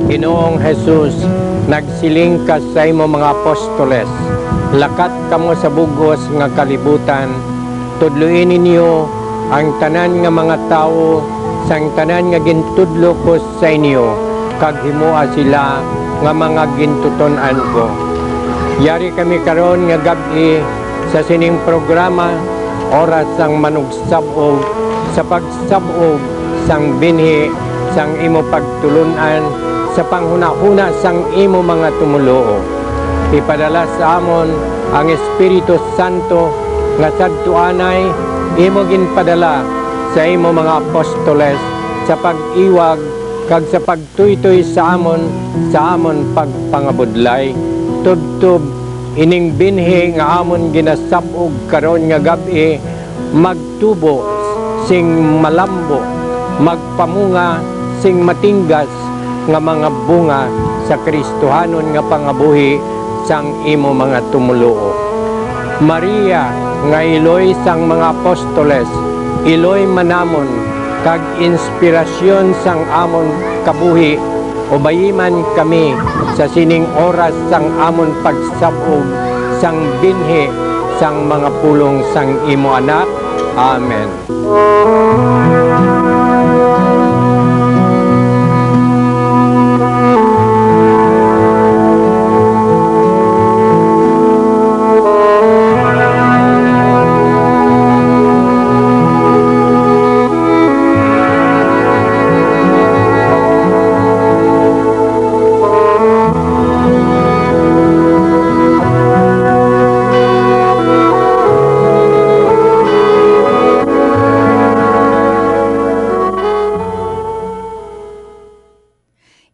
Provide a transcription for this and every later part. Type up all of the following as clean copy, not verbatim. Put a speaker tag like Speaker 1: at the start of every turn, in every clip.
Speaker 1: Ginoong Jesus, nagsiling ka sa imo mga apostoles, lakat kamo sa bugos nga kalibutan, tudluin ninyo ang tanan nga mga tao, sang tanan nga gintudlo ko sa inyo, kag himua sila nga mga gintuton-an ko. Yari kami karon nga gabi sa sining programa, oras sang manugsabog, sa pagsabog sang binhi sang imo pagtulunan, sa panghuna-huna sang imo mga tumuluo. Ipadala sa amon ang Espiritu Santo nga sadtuanay imo ginpadala sa imo mga apostoles sa pag-iwag kag sa pagtuytoy sa amon pagpangabudlay. Tubtub ining binhi nga amon ginasabog karon nga gabi, magtubo sing malambo, magpamunga sing matinggas nga mga bunga sa Kristohanon nga pangabuhi sang imo mga tumuluo. Maria nga iloy sang mga apostoles, iloy manamon kag inspirasyon sang amon kabuhi, ubayiman kami sa sining oras sang amon pagsabog sang binhi sang mga pulong sang imo anak. Amen.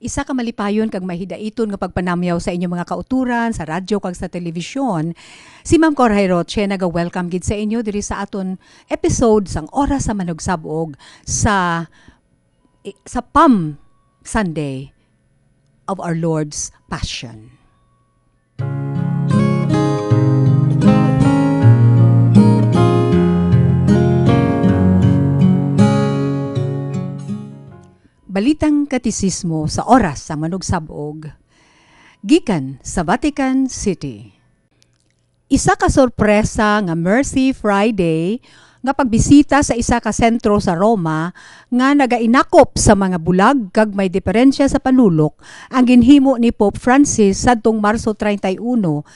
Speaker 2: Isa ka malipayon kag mahidaiton nga pagpanamyaw sa inyong mga kauturan sa radyo kag sa telebisyon. Si Ma'am Corhay Roche naga-welcome gid sa inyo diri sa aton episode sang Oras sa Manugsabog sa Palm Sunday of our Lord's Passion. Balitang Katisismo sa Oras sa Manugsabog, gikan sa Vatican City. Isa ka sorpresa nga Mercy Friday nga pagbisita sa isa ka sentro sa Roma nga nagainakop sa mga bulag kag may diferensya sa panulok ang ginhimo ni Pope Francis sadtong Marso 31,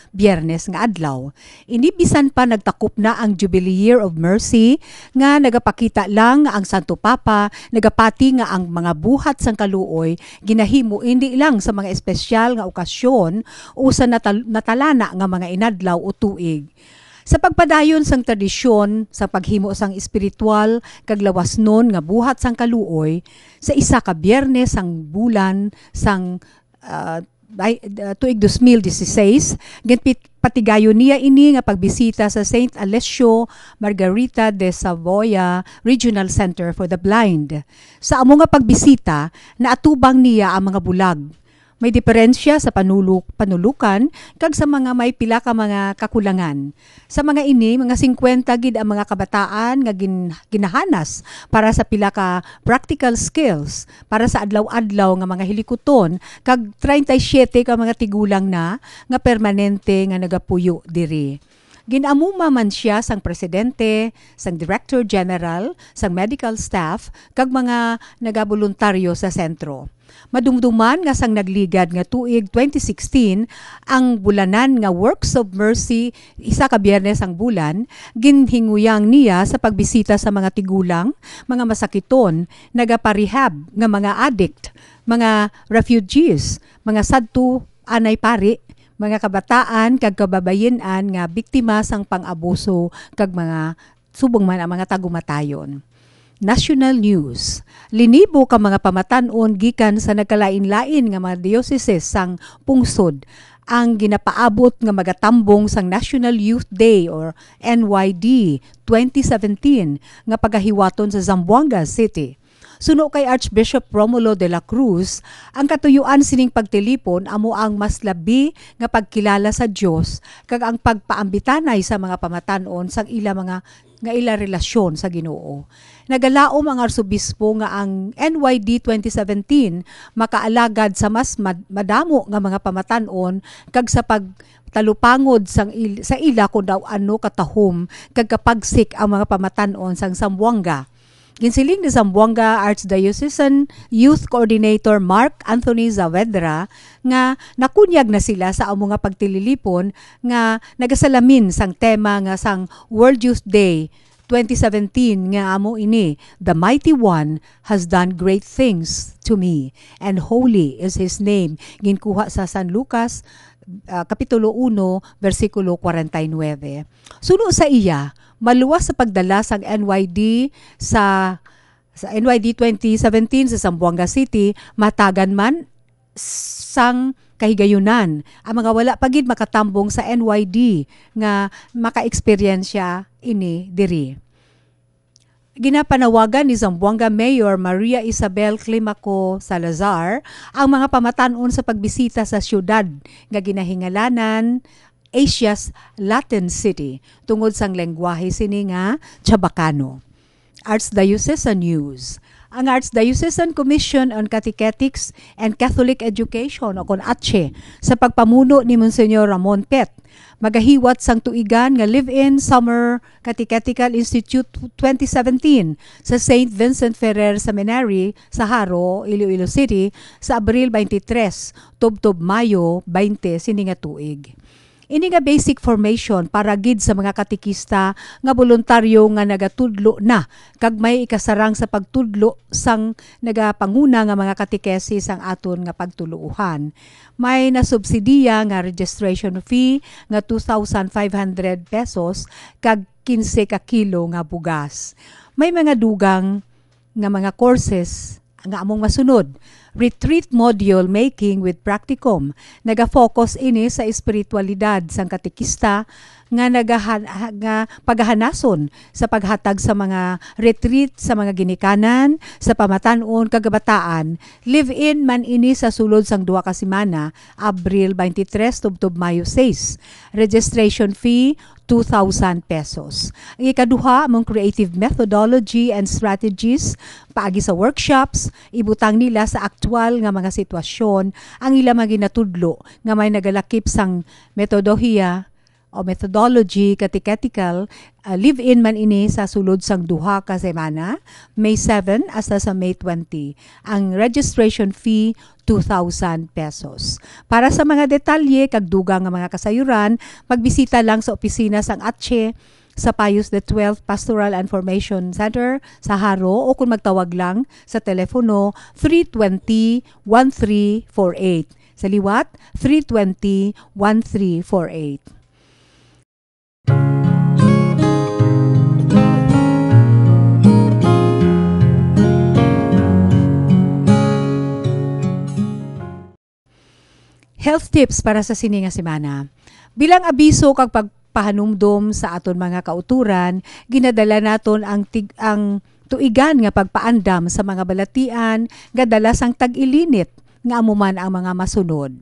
Speaker 2: Biyernes nga adlaw. Inibisan pa nagtakop na ang Jubilee Year of Mercy nga nagapakita lang ang Santo Papa, nagapati nga ang mga buhat sang kaluoy ginahimo hindi lang sa mga espesyal nga okasyon o sa natalana nga mga inadlaw o tuig. Sa pagpadayon sang tradisyon sa paghimo sang espiritual kag lawas nun nga buhat sang kaluoy sa isa ka Biyernes sang bulan sang tuig 2016, patigayon niya ini nga pagbisita sa St. Alessio Margarita de Savoia Regional Center for the Blind. Sa amo nga pagbisita, naatubang niya ang mga bulag. May diferensya sa panulukan kag sa mga may pila ka mga kakulangan. Sa mga ini, mga 50 gid ang mga kabataan nga ginahanas para sa pila ka practical skills para sa adlaw-adlaw nga mga hilikuton kag 37 ka mga tigulang na nga permanente nga nagapuyo diri. Ginamuma man siya sang presidente, sang director general, sang medical staff kag mga nagaboluntaryo sa sentro. Madumduman nga sang nagligad nga tuig 2016 ang bulanan nga Works of Mercy, isa ka Biyernes ang bulan, ginhinguyang niya sa pagbisita sa mga tigulang, mga masakiton, nagaparehab nga mga addict, mga refugees, mga sadto anay pari, mga kabataan kag kababayen-an nga biktima sang pang-abuso kag mga subong man ang mga tagumatayon. National News. Linibo ka mga pamatan-on gikan sa nagkalain-lain nga mga diocese sang pungsod ang ginapaabot nga magatambong sang National Youth Day or NYD 2017 nga pagahiwaton sa Zamboanga City. Suno kay Archbishop Romulo de la Cruz, ang katuyuan sining pagtilipon amo ang mas labi nga pagkilala sa Dios kag ang pagpaambitanay sa mga pamatan-on sang ila mga nga ila relasyon sa Ginoo. Nagalaom ang arsobispo nga ang NYD 2017 makaalagad sa mas madamo nga mga pamatanon kag sa pagtalupangod sa ila kung daw ano katahom kag kapagsik ang mga pamatanon sang Zamboanga. Ginsiling ni Zamboanga Archdiocesan Youth Coordinator Mark Anthony Zavedra nga nakunyag na sila sa among nga pagtililipon nga nagasalamin sang tema nga sang World Youth Day 2017 nga amo ini, "The Mighty One has done great things to me, and holy is His name." Ginkuha sa San Lucas, Kapitulo 1, versikulo 49. Suno sa iya, maluwas sa pagdala sang NYD sa NYD 2017 sa Zamboanga City, matagan man sang kahigayunan ang mga wala pagid makatambong sa NYD nga maka-eksperyensya ini diri. Ginapanawagan ni Zamboanga Mayor Maria Isabel Climaco Salazar ang mga pamatanon sa pagbisita sa syudad nga ginahingalanan Asia's Latin City tungod sang lengguwahe sini nga Chabacano. Archdiocesan News. Ang Archdiocesan Commission on Catechetics and Catholic Education o ACE sa pagpamuno ni Monsignor Ramon Pet magahiwat sang tuigan nga Live-in Summer Catechetical Institute 2017 sa St. Vincent Ferrer Seminary sa Haro, Iloilo City sa Abril 23 tubtob Mayo 20 sini nga tuig. Ini nga basic formation para gid sa mga katikista nga voluntaryo nga nagatudlo na kag may ikasarang sa pagtudlo sang nagapanguna nga mga katikesis ang aton nga pagtuluuhan. May nasubsidiya nga registration fee nga 2,500 pesos kag 15 ka kilo nga bugas. May mga dugang nga mga courses nga among masunod. Retreat module making with practicum. Naga-focus ini sa espiritualidad sang katekista nga paghahanason sa paghatag sa mga retreat sa mga ginikanan, sa pamatanon kagabataan. Live-in man ini sa sulod sang 2 ka semana, Abril 23 tubtob Mayo 6. Registration fee 2,000 pesos. Ang ikaduha, among creative methodology and strategies, paagi sa workshops, ibutang nila sa aktual nga mga sitwasyon ang ila maginatudlo nga may nagalakip sang metodolohiya o methodology catechetical, live-in man ini sa sulod sang 2 ka semana, May 7 hasta sa May 20. Ang registration fee 2,000 pesos. Para sa mga detalye kag dugang nga mga kasayuran, magbisita lang sa opisina sang ACE sa Pius XII Pastoral and Formation Center sa Haro o kung magtawag lang sa telepono 320-1348. Sa liwat, 320-1348. Health tips para sa sini nga semana. Bilang abiso kag pagpahanumdom sa aton mga kauturan, ginadala naton ang tuigan nga pagpaandam sa mga balatian nga dalas ang tag-ilinit nga amuman ang mga masunod.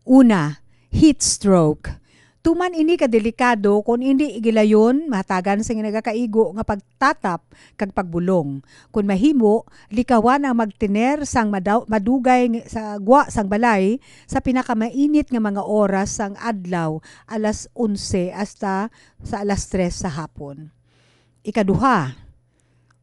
Speaker 2: Una, heat stroke. Tuman ini kadelikado kung hindi igilayon matagan sa nagakaigo nga pagtatap kag pagbulong. Kung mahimo, likawan ang magtiner sang madugay sa gwa sang balay sa pinakamainit nga mga oras sang adlaw, alas 11 hasta sa alas 3 sa hapon. Ikaduha,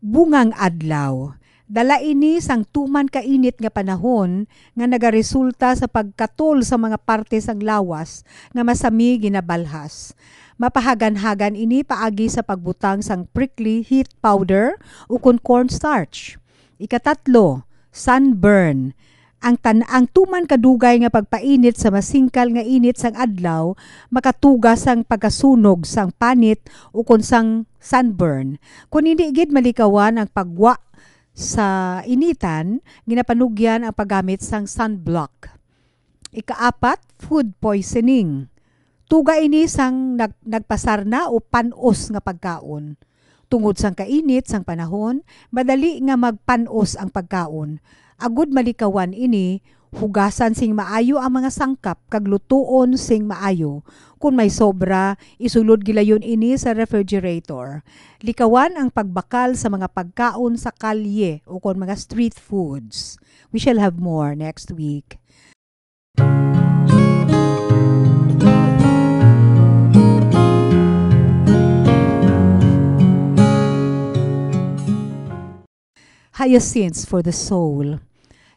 Speaker 2: bungang adlaw. Dala ini sang tuman kainit nga panahon nga nagaresulta sa pagkatol sa mga parte sang lawas nga masami ginabalhas. Mapahagan-hagan ini paagi sa pagbutang sang prickly heat powder o cornstarch. Ikatatlo, sunburn. Ang tuman kadugay nga pagpainit sa masingkal nga init sang adlaw makatugas sang pagkasunog sang panit o sang sunburn. Kung hindi gid malikawan ang pagwa sa initan, ginapanugyan ang paggamit sang sunblock. Ikaapat, food poisoning. Tuga ini sang nagpasarna o panos nga pagkaon. Tungod sang kainit sang panahon, madali nga magpanos ang pagkaon. Agud malikawan ini, Hugasan sing maayo ang mga sangkap kag lutuon sing maayo. Kung may sobra, isulod gilayon ini sa refrigerator. Likawan ang pagbakal sa mga pagkaon sa kalye o kon mga street foods. We shall have more next week. Hyacinths for the soul.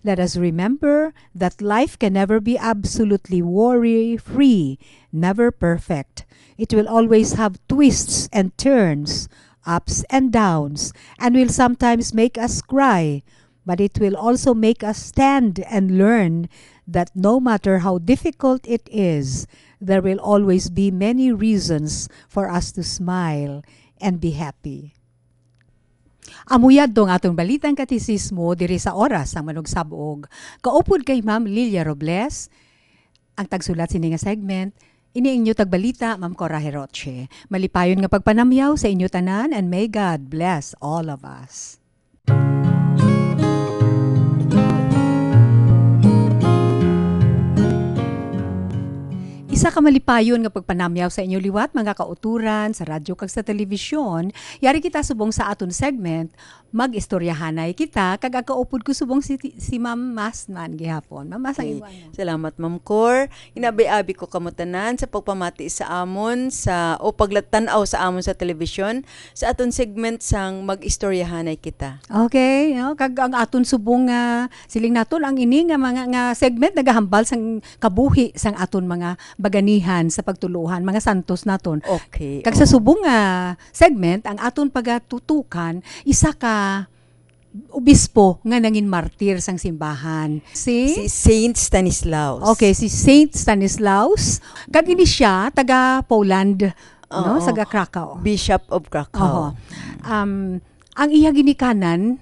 Speaker 2: Let us remember that life can never be absolutely worry-free, never perfect. It will always have twists and turns, ups and downs, and will sometimes make us cry. But it will also make us stand and learn that no matter how difficult it is, there will always be many reasons for us to smile and be happy. Amuyad dong atong balitang katisismo diri sa oras ang manugsabog. Kaupod kay Ma'am Lilia Robles, ang tagsulat sini nga segment, ini inyo tagbalita, Ma'am Cora Heroche. Malipayon nga pagpanamyaw sa inyo tanan, and may God bless all of us. Isa ka malipayon nga pagpanamyaw sa inyo liwat mga kauturan sa radyo kag sa telebisyon. Yari kita subong sa aton segment, mag-istoryahanay kita kag kaupod ko subong si Ma'am Masman gihapon. Ma'am Mas, ang
Speaker 3: Okay.
Speaker 2: iwan mo.
Speaker 3: Salamat, Ma'am Cor. Inabi-abi ko kamutanan sa pagpamati sa amon o paglatan-aw sa amon sa telebisyon sa aton segment sang mag-istoryahanay kita.
Speaker 2: Okay, no? Kag ang aton subong nga siling naton ang ini nga mga nga segment nagahambal sang kabuhi sang aton mga baganihan sa pagtuluhan, mga santos naton.
Speaker 3: Okay.
Speaker 2: Kag sa subong nga segment ang aton pagatutukan isa ka obispo nga nangin martir sang simbahan.
Speaker 3: Si Saint Stanislaus.
Speaker 2: Okay, si Saint Stanislaus. Kag ini siya taga Poland, no,
Speaker 3: Oo.
Speaker 2: taga Krakow.
Speaker 3: Bishop of
Speaker 2: Oho.
Speaker 3: Krakow.
Speaker 2: Ang iya ginikanan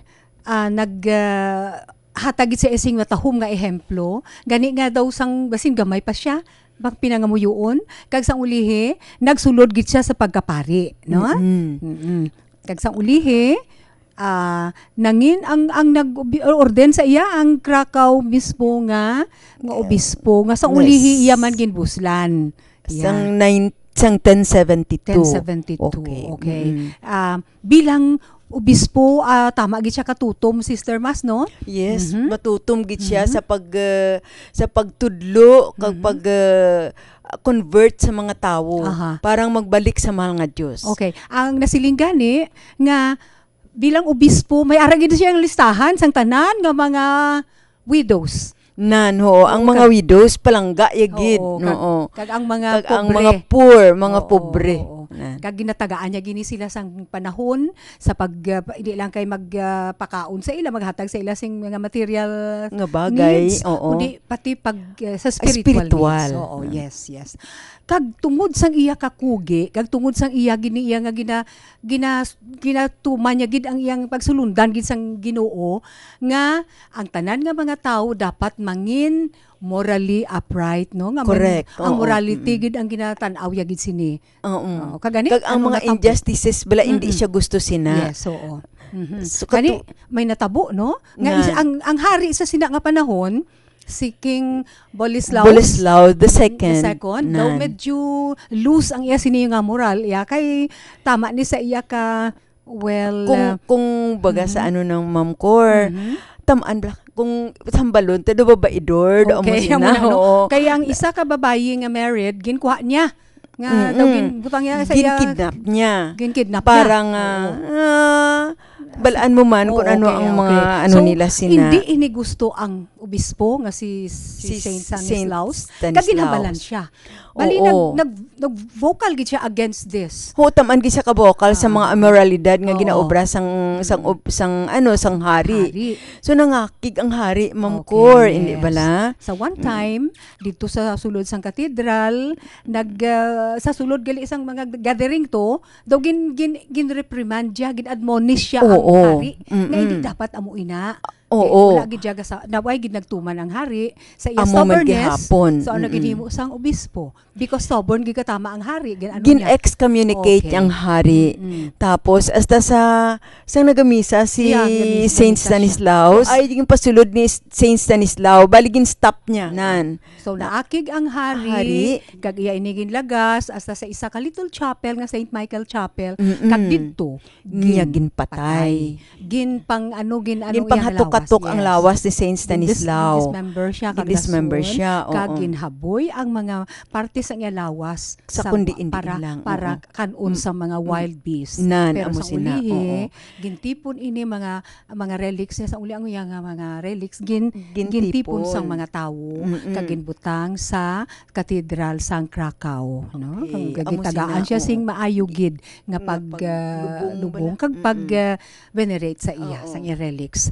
Speaker 2: hatagit sa ising matahom nga ehemplo, gani nga daw sang basin gamay pa siya bang pinangamuyoon kag sang ulihi nagsulod gid siya sa pagkapari, no?
Speaker 3: Mm-mm.
Speaker 2: Kag sang ulihi nangin ang nag-orden sa iya ang Krakow mismo nga obispo nga sang ulihi iya man ginbuslan.
Speaker 3: Sang 1072.
Speaker 2: 1072.
Speaker 3: Okay.
Speaker 2: Okay.
Speaker 3: Mm.
Speaker 2: Bilang obispo, tama gid siya katutom, Sister Mas, no?
Speaker 3: Yes, matutom gid siya sa pagtudlo kag convert sa mga tawo.
Speaker 2: Aha.
Speaker 3: Parang magbalik sa mahal nga Dios.
Speaker 2: Okay. Ang nasiling gani nga bilang obispo, may ara gid siya ang listahan sang tanan nga mga widows.
Speaker 3: Ang mga widows palangga yagid.
Speaker 2: Oo,
Speaker 3: Oo.
Speaker 2: Kag ang mga
Speaker 3: Kag ang
Speaker 2: pobre.
Speaker 3: mga poor, mga
Speaker 2: Oo,
Speaker 3: pobre.
Speaker 2: oo.
Speaker 3: Nan.
Speaker 2: Kag ginatagaan niya gini sila sang panahon sa hindi lang kay magpakaon sa ila, maghatag sa ila sing mga material
Speaker 3: Nga bagay.
Speaker 2: needs,
Speaker 3: Oo.
Speaker 2: kundi pati pag sa spiritual
Speaker 3: Spiritual.
Speaker 2: needs. Oo, yes. Kag tungod sang iya kakugi, kag tungod sang iya giniya nga ginatuman niya gid ang iyang pagsulundan gid sang Ginoo nga ang tanan nga mga tawo dapat mangin morally upright, no? Nga
Speaker 3: Correct.
Speaker 2: ang
Speaker 3: Oo.
Speaker 2: morality gid ang ginatanaw ya gid sini.
Speaker 3: Oo.
Speaker 2: Kagani
Speaker 3: Kag ang mga injustices bala hindi
Speaker 2: Mm-mm.
Speaker 3: siya gusto sina.
Speaker 2: Yes, oo. Mhm.
Speaker 3: So,
Speaker 2: Kani may natabo, no? Nga ang hari sa sina nga panahon si King
Speaker 3: Boleslao the second.
Speaker 2: daw medyo loose ang iya sini nga moral iya kay tama ni sa iya ka
Speaker 3: Kung baga sa ano ng Ma'am Cor, tamaan bala kung sambalon ta do babaidor do mo
Speaker 2: okay,
Speaker 3: sina. Oo.
Speaker 2: kaya ang isa ka babayi nga married ginkuha niya nga daw ginbutang niya sa iya
Speaker 3: Ginkidnap niya.
Speaker 2: ginkidnap
Speaker 3: Parang
Speaker 2: niya.
Speaker 3: balaan mo man kung ano ang mga ano
Speaker 2: So,
Speaker 3: nila sina.
Speaker 2: Hindi ini gusto ang obispo nga si Saint Stanislaus.
Speaker 3: Stanislaus.
Speaker 2: Kag ginabalan siya. Bali
Speaker 3: Oo.
Speaker 2: nag-vocal gid siya against this.
Speaker 3: Taman gid siya kabokal sa mga immoralidad nga
Speaker 2: Oo.
Speaker 3: ginaobra sang hari. So nangakig ang hari, Ma'am
Speaker 2: Okay,
Speaker 3: Cor,
Speaker 2: yes.
Speaker 3: hindi bala?
Speaker 2: Sa one time, dito sa sulod sang katedral, sa sulod gali isang mga gathering to, daw ginreprimand siya, gin-admonish siya ang
Speaker 3: Oo.
Speaker 2: hari, na hindi dapat amuina.
Speaker 3: Oo.
Speaker 2: Wala gid jaga sa naway gid nagtuman ang hari sa iya
Speaker 3: Amo man
Speaker 2: stubbornness.
Speaker 3: gihapon.
Speaker 2: So ano gid himo sang obispo because stubborn gid katama ang hari gid ano niya.
Speaker 3: Gin-excommunicate
Speaker 2: Okay.
Speaker 3: ang hari. Tapos hasta sa nagamisa si
Speaker 2: Yeah, gamisa
Speaker 3: Saint
Speaker 2: siya.
Speaker 3: Stanislaus ay yung pasulod ni Saint Stanislaus baligin stop niya nan.
Speaker 2: So naakig ang hari,
Speaker 3: Hari.
Speaker 2: kag iya inigin lagas hasta sa isa ka little chapel nga St. Michael Chapel
Speaker 3: Mm-mm.
Speaker 2: kag didto
Speaker 3: Niya ginpatay.
Speaker 2: Gin pang ano gin ano
Speaker 3: Gin panghatok-katok ang lawas ni Saint Stanislaus.
Speaker 2: Dismember siya kag
Speaker 3: Dismember
Speaker 2: lason,
Speaker 3: siya, oo.
Speaker 2: kag ginhaboy ang mga parte sa iya lawas
Speaker 3: Sa kundi-indi
Speaker 2: para
Speaker 3: lang,
Speaker 2: para
Speaker 3: oo.
Speaker 2: kanon sa mga wild beasts.
Speaker 3: Nan,
Speaker 2: Pero
Speaker 3: amo
Speaker 2: sa
Speaker 3: sina,
Speaker 2: ulihi,
Speaker 3: oo.
Speaker 2: gintipon ini mga relics niya sa uli ang iya nga mga relics
Speaker 3: Gintipon.
Speaker 2: gintipon sang mga tawo
Speaker 3: Mm-mm.
Speaker 2: kag ginbutang sa Cathedral sang Krakow, no?
Speaker 3: Okay,
Speaker 2: Kag
Speaker 3: amo
Speaker 2: gitagaan
Speaker 3: sina,
Speaker 2: siya
Speaker 3: oo.
Speaker 2: sing maayugid nga
Speaker 3: Nga
Speaker 2: pag lubong kag
Speaker 3: Mm-mm.
Speaker 2: pag venerate sa iya
Speaker 3: Oo.
Speaker 2: sang iya relics.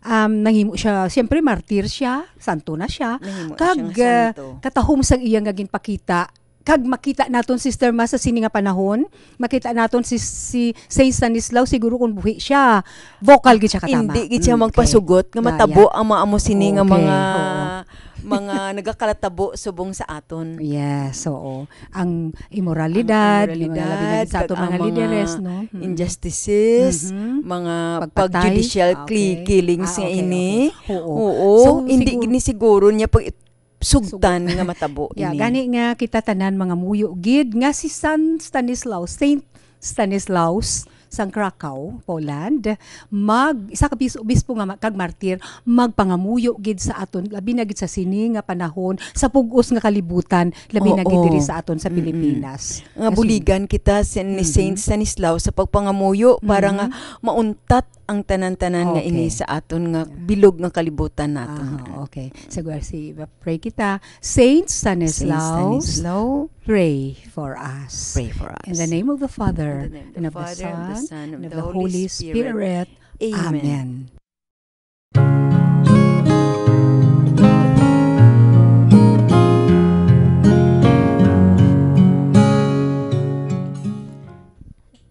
Speaker 2: Nahimo siya, siyempre martir siya, santo na siya.
Speaker 3: Nahimo
Speaker 2: Kag
Speaker 3: siyang santo.
Speaker 2: katahom sang iya nga ginpakita kag makita naton Sister Ma sa sini nga panahon, makita naton si Saint Stanislaus siguro kung buhi siya, vocal gid siya katama.
Speaker 3: Hindi gid siya
Speaker 2: Okay.
Speaker 3: magpasugot nga
Speaker 2: Yeah,
Speaker 3: matabo
Speaker 2: yeah.
Speaker 3: ang maamo sini nga
Speaker 2: Okay,
Speaker 3: mga
Speaker 2: oo.
Speaker 3: mga nagakalatabo subong sa aton.
Speaker 2: Yes, oo. Ang immoralidad,
Speaker 3: Ang
Speaker 2: yung mga labi na sa
Speaker 3: kag
Speaker 2: aton
Speaker 3: ang
Speaker 2: mga lideres, no?
Speaker 3: injustices,
Speaker 2: Mhm.
Speaker 3: mga
Speaker 2: Pagpatay.
Speaker 3: pag-judicial
Speaker 2: Okay.
Speaker 3: killings nga
Speaker 2: Okay,
Speaker 3: ini.
Speaker 2: okay. Oo.
Speaker 3: Oo,
Speaker 2: So,
Speaker 3: hindi
Speaker 2: siguro-
Speaker 3: gini siguro niya pag sugtan nga matabo
Speaker 2: Yeah,
Speaker 3: ini.
Speaker 2: gani nga kita tanan mga muyo gid nga si Saint Stanislaus sang Krakow, Poland, isa ka obispo nga kag martir, magpangamuyo gid sa aton, labi na gid sa sini nga panahon, sa pugos nga kalibutan, labi na gid
Speaker 3: Oo.
Speaker 2: diri sa aton sa Pilipinas.
Speaker 3: Nga buligan kita ni Saint Stanislaus sa pagpangamuyo para nga mauntat ang tanan-tanan nga
Speaker 2: Okay.
Speaker 3: ini sa aton nga bilog nga kalibutan naton.
Speaker 2: Okay. Siguro pray kita. Saint
Speaker 3: Saint
Speaker 2: Stanislaus,
Speaker 3: Stanislaus,
Speaker 2: pray for us.
Speaker 3: pray for us.
Speaker 2: In the name of the Father,
Speaker 3: In the name of
Speaker 2: and
Speaker 3: the
Speaker 2: of the
Speaker 3: Father, of the
Speaker 2: Son,
Speaker 3: Son,
Speaker 2: and of the Holy Spirit.
Speaker 3: Amen.
Speaker 2: Amen.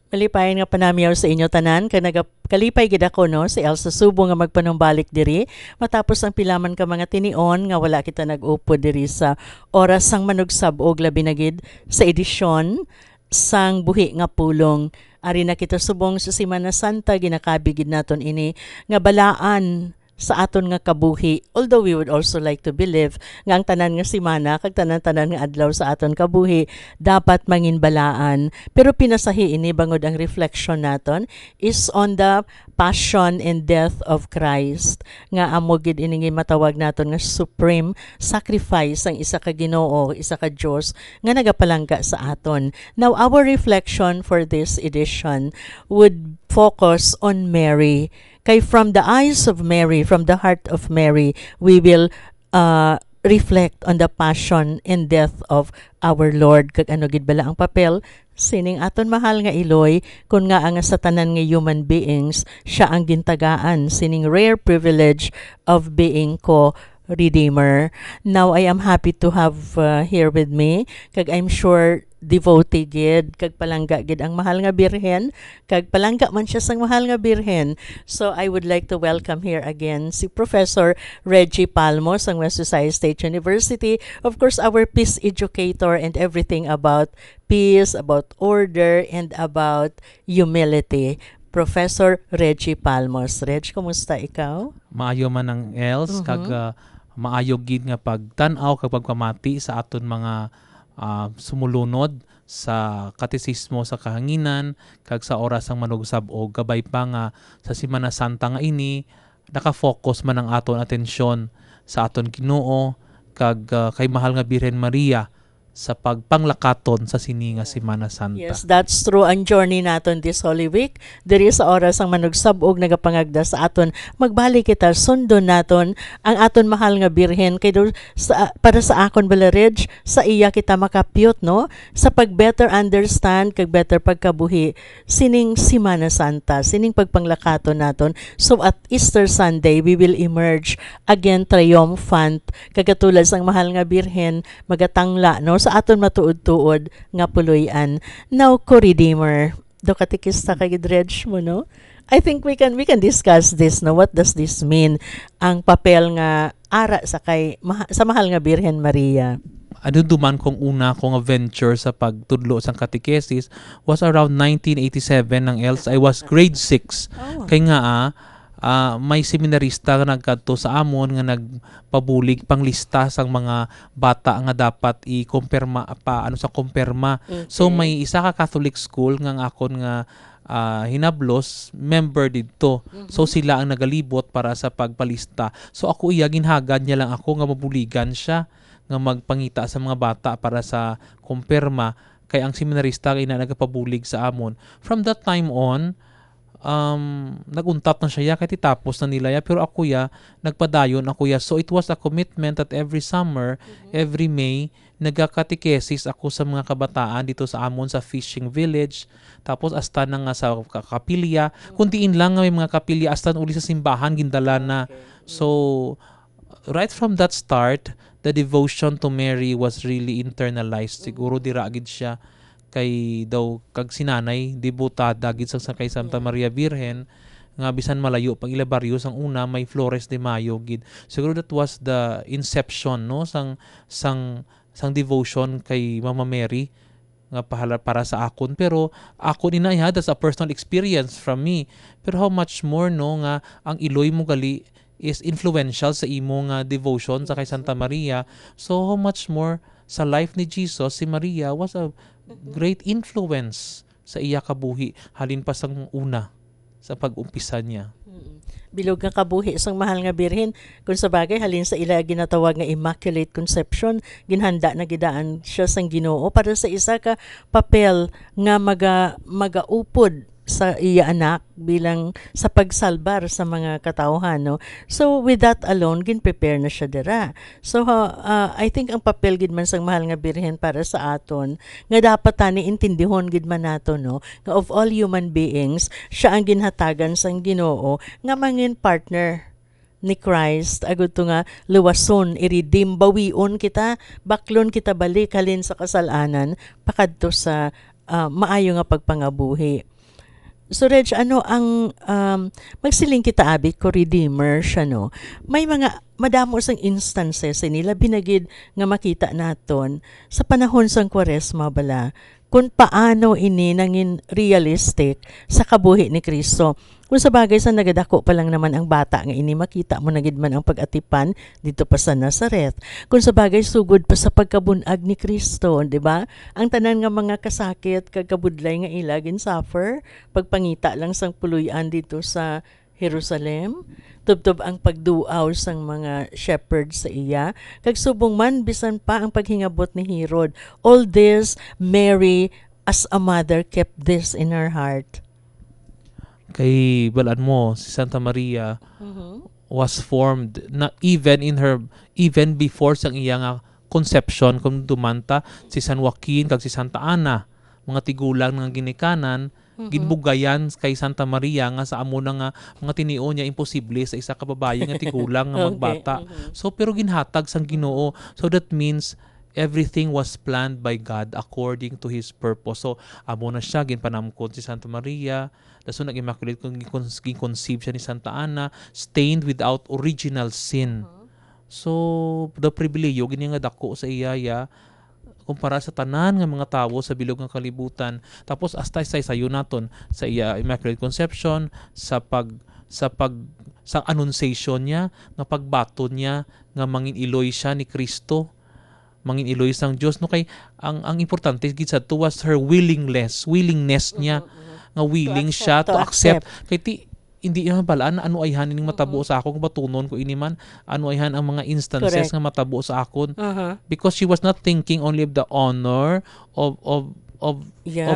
Speaker 4: Kalipayan nga panamyaw sa inyo tanan kay kalipay gid ako no si Elsa Subo nga magpanumbalik diri matapos ang pilaman ka mga tinion nga wala kita nag-upo diri sa oras sang manugsab og labi na gid sa edisyon sang buhi nga pulong. Ari na kita subong sa Semana Santa ginakabigid naton ini nga balaan sa aton nga kabuhi, although we would also like to believe nga ang tanan nga semana kag tanan-tanan nga adlaw sa aton kabuhi dapat manginbalaan, pero pinasahi ini bangod ang reflection naton is on the passion and death of Christ nga amo gid ini matawag naton nga supreme sacrifice ang isa ka Ginoo, isa ka Dios nga nagapalangga sa aton. Now our reflection for this edition would focus on Mary. Kay from the eyes of Mary, from the heart of Mary, we will reflect on the passion and death of our Lord. Kag ano gid bala ang papel sining aton mahal nga Iloy kun nga ang sa tanan nga human beings siya ang gintagaan sining rare privilege of being co-redeemer. Now I am happy to have here with me kag I'm sure devotee gid kag palangga gid ang mahal nga birhen kag palangga man siya sang mahal nga birhen. So I would like to welcome here again si Professor Reggie Palmo sang West Visayas State University, of course our peace educator and everything about peace, about order and about humility. Professor Reggie Palmos. Reg, kumusta ikaw?
Speaker 5: Maayo man ang else kag maayo gid nga pagtan-aw kag pagpamati sa aton mga sumulunod sa katesismo sa kahanginan kag sa oras ang manugsab og gabay pa nga sa Semana Santa nga ini naka-focus man ang aton atensyon sa aton Ginoo kag kay mahal nga Birhen Maria sa pagpanglakaton sa sini nga Semana Santa.
Speaker 4: Yes, that's true. Ang journey naton this Holy Week, diri sa oras ang manugsab og nagapangagda sa aton, magbalik kita, sundon naton ang aton mahal nga Birhen. Kay para sa akon Balareg, sa iya kita makapyot, no? Sa pag-better understand, kag better pagkabuhi, sining Semana Santa, sining pagpanglakaton naton. So at Easter Sunday, we will emerge again triumphant, kagatulad sang mahal nga Birhen, magatangla, no? Sa aton matuod-tuod nga puloy-an. Now, co-redeemer, do katikista kay Dredge mo, no? I think we can discuss this, no? What does this mean? Ang papel nga ara sa sa mahal nga Birhen Maria.
Speaker 5: Ano duman kong una kong venture sa pagtudlo sa katekesis was around 1987 ng else I was grade 6. Kay nga may seminarista nga nagkadto sa amon nga nagpabulig panglista sang mga bata nga dapat i-kumpirma sa kumpirma. So may isa ka Catholic school nga akon nga hinablos member didto. So sila ang nagalibot para sa pagpalista. So ako ginhagad niya lang ako nga mabuligan siya nga magpangita sa mga bata para sa kumpirma, kay ang seminarista kay na nagapabulig sa amon. From that time on, naguntat na siya kay titapos na nila pero ako nagpadayon ako. So it was a commitment that every summer, every May, nagkakatekesis ako sa mga kabataan dito sa amon sa fishing village. Tapos hasta na nga sa kapilya, kuntiin lang nga may mga kapilya hasta uli sa simbahan gindala na. So right from that start, the devotion to Mary was really internalized. Siguro diragid siya kay daw kag sinanay debutada gid sa kay Santa Maria Virgen nga bisan malayo pag Ilabarios ang una may Flores de Mayo gid. Siguro that was the inception no sang devotion kay Mama Mary nga para sa akon. Pero akon inaya, that's a personal experience from me. Pero how much more no nga ang iloy mo gali is influential sa imong devotion sa kay Santa Maria. So how much more sa life ni Jesus, si Maria was a great influence sa iya kabuhi halin pa sang una sa pag-umpisa niya.
Speaker 4: Bilog nga kabuhi sang mahal nga Birhen, kung sa bagay halin sa ila ginatawag nga Immaculate Conception, ginhanda na gidaan siya sang Ginoo para sa isa ka papel nga magaupod sa iya anak bilang sa pagsalbar sa mga katauhan, no? So with that alone gin-prepare na siya dira. So I think ang papel gid man sang mahal nga Birhen para sa aton nga dapat tani intindihon gid man nato, no, nga of all human beings siya ang ginhatagan sang Ginoo nga mangin partner ni Christ agud to nga luwason i-redeem bawion kita, baklon kita balik halin sa kasalanan pakadto sa maayo nga pagpangabuhi. So Reg, ano ang magsiling kita abi ko redeemer siya, no? May mga madamo sang instances nila binagid nga makita naton sa panahon sang Kwaresma bala kung paano ini nangin realistic sa kabuhi ni Kristo. Kung sa bagay sa nagadako pa lang naman ang bata nga ini makita mo nagid man ang pag-atipan dito pa sa Nazareth. Kung sa bagay sugod pa sa pagkabunag ni Kristo, di ba? Ang tanan nga mga kasakit kag kabudlay nga ila gin suffer pagpangita lang sang puluyan dito sa Jerusalem. Tubtob ang pagduaw sang mga shepherds sa iya. Kag subong man bisan pa ang paghingabot ni Herod. All this, Mary as a mother kept this in her heart.
Speaker 5: Kay balaan mo si Santa Maria was formed na even before sang iya nga conception kung dumanta si San Joaquin kag si Santa Ana, mga tigulang nga ginikanan, ginbugayan kay Santa Maria nga sa amo na nga mga tinio niya imposible sa isa ka babaye nga tigulang nga magbata. So pero ginhatag sang Ginoo. So that means everything was planned by God according to His purpose. So amo na siya ginpanamkon si Santa Maria. Daso nag-immaculate kung conceive siya ni Santa Ana, stained without original sin. So the pribileyo gini nga dako sa iyaya kumpara sa tanan nga mga tawo sa bilog nga kalibutan. Tapos hasta sayo naton sa iya Immaculate Conception sa annunciation niya nga pagbaton niya nga mangin iloy siya ni Kristo, mangin iloy sang Dios, no, kay ang importante gid sa to was her willingness niya nga willing siya to accept. Kay hindi yan balaan ano ayhan ning matabo sa akon kung batunon ko ini man ano ayhan ang mga instances nga matabo sa akon because she was not thinking only of the honor of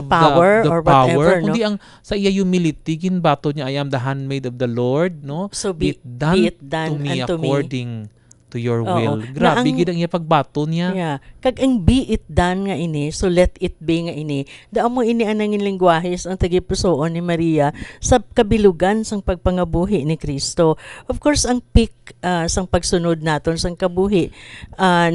Speaker 4: power
Speaker 5: the
Speaker 4: or
Speaker 5: power,
Speaker 4: whatever,
Speaker 5: kundi
Speaker 4: no?
Speaker 5: ang sa iya humility ginbato niya, I am the handmaid of the Lord, no?
Speaker 4: So
Speaker 5: be it done to me according to your will. Grabe gid ang iya pagbato niya.
Speaker 4: Yeah. Kag ang be it done nga ini, so let it be nga ini. Dao mo ini anangin lengguwahes ang tagipusoon ni Maria sa kabilugan sang pagpangabuhi ni Kristo. Of course, ang peak sang pagsunod naton sang kabuhi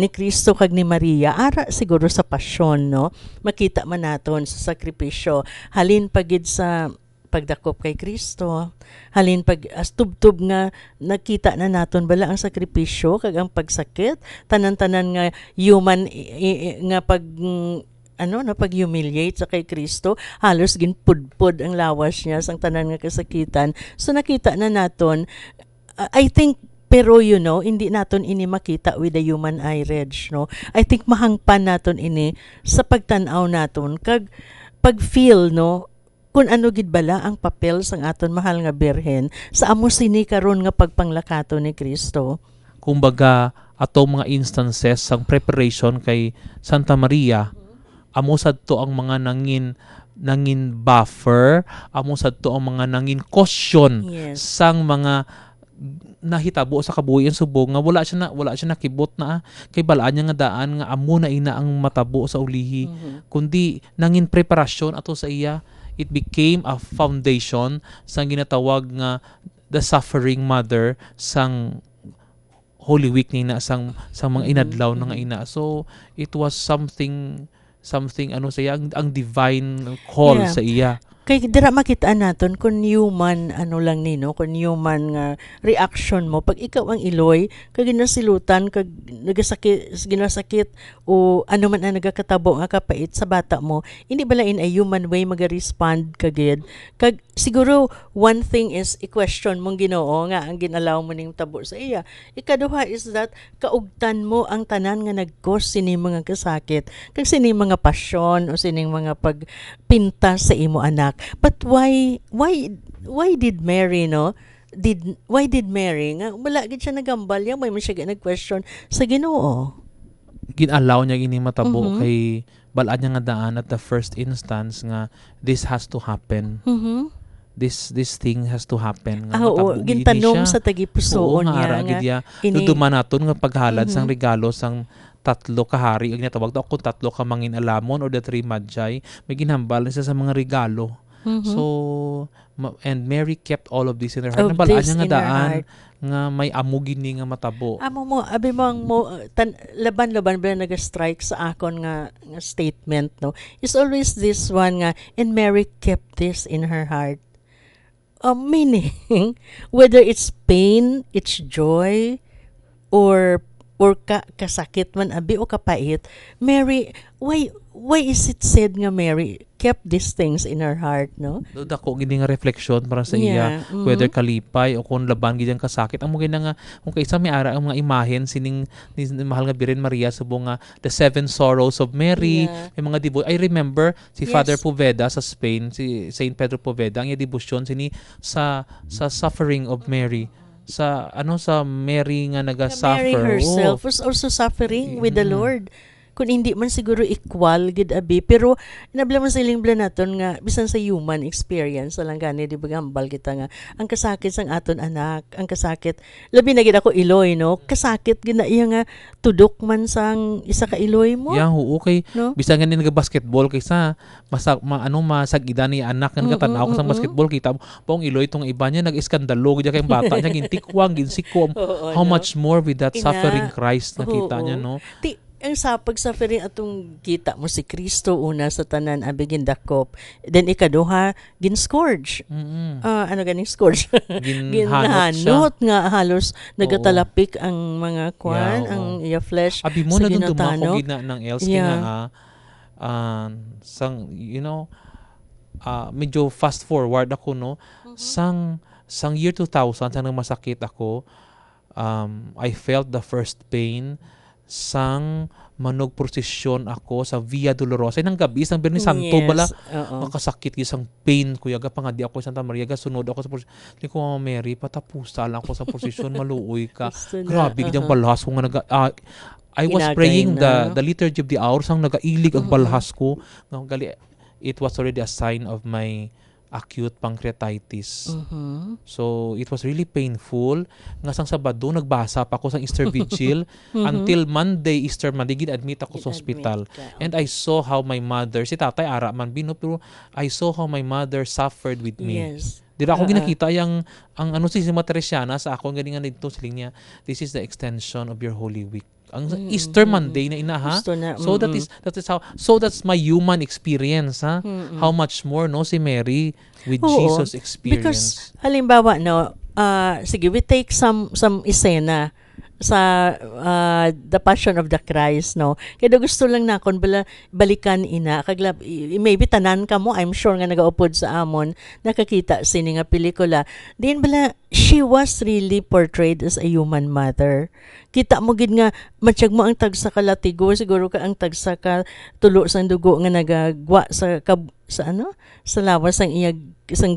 Speaker 4: ni Kristo kag ni Maria ara siguro sa pasyon, no? Makita man naton sa sakripisyo. Halin pagid sa pagdakop kay Kristo. Halin pag astubtub nga nakita na naton bala ang sakripisyo kag ang pagsakit, tanan-tanan nga human nga pag pag-humiliate sa kay Kristo, halos ginpudpud ang lawas niya sang tanan nga kasakitan. So nakita na naton, I think, pero hindi naton ini makita with the human eye, Reg, no? I think mahangpan naton ini sa pagtan-aw naton kag pag-feel, no, kung ano gid bala ang papel sang aton mahal nga birhen sa amo sini karon nga pagpanglakato ni Kristo.
Speaker 5: Kumbaga, ato mga instances sang preparation kay Santa Maria, amo sadto ang mga nangin buffer, amo sadto ang mga nangin caution
Speaker 4: Yes.
Speaker 5: sang mga nahitabo sa kabuhian subong nga wala siya nakibot na kay balaan niya nga daan nga amo na ina ang matabo sa ulihi, kundi nangin preparasyon ato sa iya. It became a foundation sang ginatawag nga the suffering mother sang Holy Week nina sang mga inadlaw na nga ina. So it was something sa iya, ang divine call
Speaker 4: Yeah.
Speaker 5: sa iya.
Speaker 4: Kay dira makitaan naton kung human lang nino, kung human nga reaction mo pag ikaw ang iloy kag ginasilutan kag ginasakit o ano man ang nagakatabo nga kapait sa bata mo, hindi bala in a human way maga-respond kagid. Kag siguro one thing is i-question mong Ginoo nga ang ginalaw mo ning tabo sa iya. Ikaduha is that kaugtan mo ang tanan nga nag-cause sini mga kasakit kag sini mga pasyon o sining mga pagpinta sa imo anak. But why did Mary, no? Why did Mary nga wala gid siya nagambal ya may man siya nag-question sa Ginoo.
Speaker 5: Ginalaw niya gini matabo
Speaker 4: Mhm.
Speaker 5: kay balaan niya nga daan at the first instance nga this has to happen.
Speaker 4: Mhm.
Speaker 5: This thing has to happen nga
Speaker 4: Oo,
Speaker 5: matabo gini
Speaker 4: gintanom
Speaker 5: siya.
Speaker 4: sa tagipusoon
Speaker 5: nga
Speaker 4: niya
Speaker 5: ara gid
Speaker 4: nga
Speaker 5: ya
Speaker 4: ini-
Speaker 5: duduman naton nga paghalad sang
Speaker 4: Mhm.
Speaker 5: regalo sang tatlo ka hari, ang ginatawag daw kung tatlo ka mangin alamon or the three magi, may ginhambal siya sa mga regalo.
Speaker 4: Mhm.
Speaker 5: So and Mary kept all of this in her heart.
Speaker 4: Of
Speaker 5: Nabalaan
Speaker 4: this
Speaker 5: niya nga
Speaker 4: in her
Speaker 5: daan
Speaker 4: heart.
Speaker 5: nga may amo gini nga matabo.
Speaker 4: Amo mo, abi mo ang laban-laban ba nag-strike sa akon nga statement, no? It's always this one nga, and Mary kept this in her heart. Meaning, whether it's pain, it's joy, or kasakit man abi o kapait, Mary, why is it said nga Mary kept these things in her heart, no?
Speaker 5: Dako gini nga refleksyon para sa iya,
Speaker 4: Yeah,
Speaker 5: whether kalipay o kung laban gid ang kasakit. Amo gina nga kung kaysa may ara ang mga imahen sining ni mahal nga Birhen Maria subong nga the seven sorrows of Mary,
Speaker 4: Yeah.
Speaker 5: may mga I remember si
Speaker 4: Yes.
Speaker 5: Father Poveda sa Spain, si Saint Pedro Poveda, ang iya debosyon sini sa suffering of Mary. Sa Mary nga
Speaker 4: Mary
Speaker 5: naga-suffer.
Speaker 4: herself
Speaker 5: Oo.
Speaker 4: was also suffering with the
Speaker 5: Mm.
Speaker 4: Lord. Kung hindi man siguro equal gid abi, pero nabla man siling naton nga bisan sa human experience lang gani di ba gambal kita nga ang kasakit sang aton anak, ang kasakit labi na gid ako iloy, no, kasakit gid na iya nga tudok man sang isa ka iloy mo,
Speaker 5: Yeah, okay.
Speaker 4: no?
Speaker 5: Bisan nga nag-basketball kaysa masag-ida ni anak nga nagtanaw ko sa basketball, kita mo paong iloy tong iba niya nag-iskandalo gid kay bata niya gintikwang ginsikom.
Speaker 4: Oo,
Speaker 5: How
Speaker 4: no?
Speaker 5: much more with that
Speaker 4: Ina-
Speaker 5: suffering Christ nakita
Speaker 4: Oo.
Speaker 5: niya, no?
Speaker 4: Ang sa pag-suffering atong kita mo si Kristo una sa tanan abi gindakop, then ikaduha ginscourge.
Speaker 5: Mm-mm.
Speaker 4: Ano ganing scourge?
Speaker 5: Ginhanot siya.
Speaker 4: Ginhanot nga halos nagatalapik ang mga kwan,
Speaker 5: Yeah,
Speaker 4: ang
Speaker 5: oo.
Speaker 4: iya flesh
Speaker 5: Abi mo
Speaker 4: sa
Speaker 5: na dun
Speaker 4: ginatano.
Speaker 5: dumako gina ng else
Speaker 4: Yeah.
Speaker 5: sang medyo fast forward ako, no. Sang year 2000 sang masakit ako, I felt the first pain sang manog prosesyon ako sa Via Dolorosa nang gabi sang Biyernes Santo bala.
Speaker 4: Oo.
Speaker 5: Makasakit isang pain kuya ga pangadi ako sa Santa Maria ga sunod ako sa prosesyon. Ni ko Mary patapusa lang ako sa prosesyon maluoy ka.
Speaker 4: Gusto na,
Speaker 5: Grabe gid ang balhas ko nga I was
Speaker 4: Inagay
Speaker 5: praying
Speaker 4: na.
Speaker 5: the liturgy of the hours sang nagailig ang balhas ko. Nga gali it was already a sign of my acute pancreatitis.
Speaker 4: Mhm.
Speaker 5: So it was really painful. Nga sang Sabado nagbasa pa ako sa Easter Vigil until Monday Easter Monday gid-admit ako sa hospital. And I saw how my mother, si tatay ara man bino, pero I saw how my mother suffered with me.
Speaker 4: Yes.
Speaker 5: Dira ako ginakita ang si Sima Teresiana sa ako ganingan dito siling niya, this is the extension of your Holy Week. Ang Easter Monday na inaha.
Speaker 4: Gusto na,
Speaker 5: So that is how, so that's my human experience, ha. How much more no si Mary with
Speaker 4: Oo.
Speaker 5: Jesus
Speaker 4: Because
Speaker 5: experience.
Speaker 4: halimbawa no, sige, we take some isena sa The Passion of the Christ, no. Kaya gusto lang na kon balikan ina kaglab maybe tanan ka mo, I'm sure nga nagaupod sa amon nakakita sini nga pelikula. Din bala she was really portrayed as a human mother. Kita mo gid nga matsyag mo ang tagsa ka latigo, siguro ka ang tagsa ka tulo sa dugo nga nagagwa sa sa lawas ang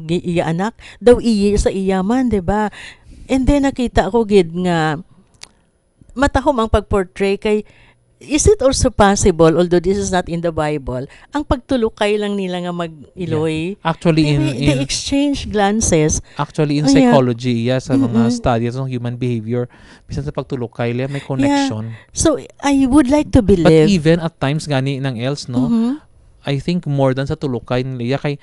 Speaker 4: iya anak daw iya sa iya man, di ba? And then nakita ko gid nga matahom ang pagportray kay, is it also possible, although this is not in the Bible, ang pagtulukay lang nila nga mag-iloy?
Speaker 5: Actually
Speaker 4: They exchange glances.
Speaker 5: Actually, in
Speaker 4: Oh, yeah.
Speaker 5: psychology, sa mga studies ng human behavior, bisan sa pagtulokay, may connection.
Speaker 4: So, I would like to
Speaker 5: But
Speaker 4: believe.
Speaker 5: even at times, gani ng else, no,
Speaker 4: Mhm.
Speaker 5: I think more than sa tulokay nila, kay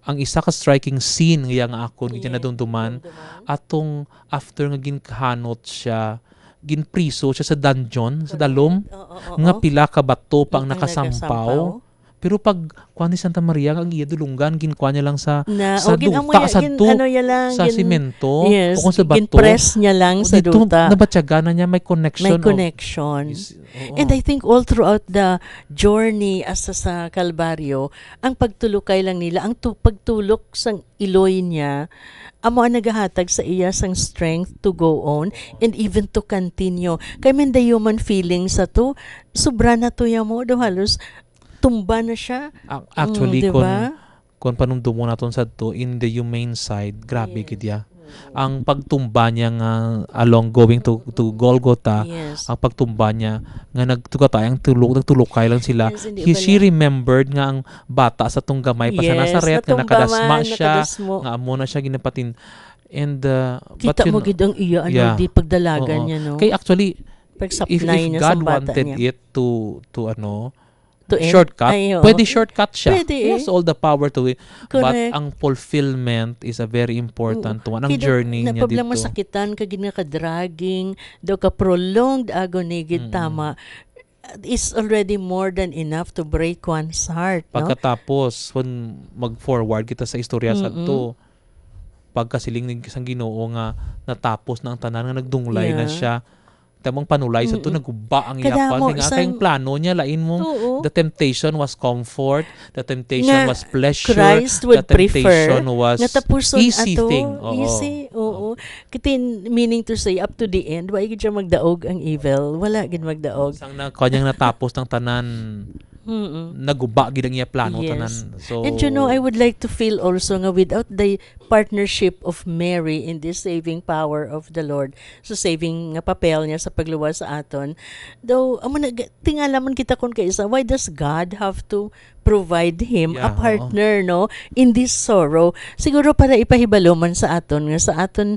Speaker 5: ang isa ka striking scene nga akon, yeah. Nadumduman, atong after nga ginkahanot siya, ginpriso siya sa dungeon, sa dalom, nga pila ka bato pa ang nakasampaw. Pero pag kuha ni Santa Maria, ang iya dulunggan, ginkuha niya lang sa duta, sa simento,
Speaker 4: yes,
Speaker 5: o kung sa bato.
Speaker 4: Ginpress niya lang sa
Speaker 5: dito,
Speaker 4: duta.
Speaker 5: Nabatyaga na niya, may connection.
Speaker 4: May connection. And I think all throughout the journey asa sa Kalbaryo, ang pagtulukay lang nila, ang pagtulok sang iloy niya, amo ang nagahatag sa iya sang strength to go on and even to continue. Kaya man the human feelings sa to, sobra na to mo, do halos tumba na siya.
Speaker 5: Actually,
Speaker 4: diba?
Speaker 5: kung panumdum mo natin sa to, in the humane side, grabe kidya. Ang pagtumba niya nga along going to Golgotha,
Speaker 4: Yes.
Speaker 5: ang pagtumba niya nga nagtukatay ang nagtulukay lang sila.
Speaker 4: Yes,
Speaker 5: She remembered nga ang bata sa tong gamay pa sa Nazaret nga nakadasma siya, nga amo na siya ginapatin. And
Speaker 4: kita mo gid ang iya di pagdalagan niya, no.
Speaker 5: Kay actually if
Speaker 4: niya
Speaker 5: God
Speaker 4: sa bata
Speaker 5: wanted
Speaker 4: niya.
Speaker 5: it to
Speaker 4: end?
Speaker 5: shortcut,
Speaker 4: Ay, oo.
Speaker 5: pwede shortcut siya.
Speaker 4: Pwede,
Speaker 5: Yes, all the power to it.
Speaker 4: Correct.
Speaker 5: But ang fulfillment is a very important one. Ang journey niya
Speaker 4: na problema
Speaker 5: dito.
Speaker 4: sakitan ka gid nga ka-dragging, daw ka prolonged agony gid tama. Is already more than enough to break one's heart, no?
Speaker 5: Pagkatapos, when mag-forward kita sa istorya sa to, pagkasiling ng isang Ginoo nga natapos na ang tanan nga nagdunglay na siya, tamang panulay sa to, naguba ang
Speaker 4: Kada mo,
Speaker 5: iyapan. Nga kayong plano niya, lain mong
Speaker 4: Oo.
Speaker 5: the temptation was comfort, the temptation
Speaker 4: Nga
Speaker 5: was pleasure,
Speaker 4: Christ would
Speaker 5: the temptation
Speaker 4: prefer
Speaker 5: was
Speaker 4: nga tapuson
Speaker 5: easy
Speaker 4: ato,
Speaker 5: thing. Oo.
Speaker 4: easy, oo. Kitin, meaning to say, up to the end, wala gid siya magdaog ang evil. Wala gid magdaog.
Speaker 5: Isang kanyang natapos ng tanan, naguba gid ang iya plano
Speaker 4: Yes.
Speaker 5: tanan. So
Speaker 4: And I would like to feel also nga without the partnership of Mary in this saving power of the Lord, so saving nga papel niya sa pagluwas sa aton, though amo na tingalaman kita kun kaysa, why does God have to provide him a
Speaker 5: Yeah,
Speaker 4: partner, no, in this sorrow? Siguro para ipahibalo man sa aton nga sa aton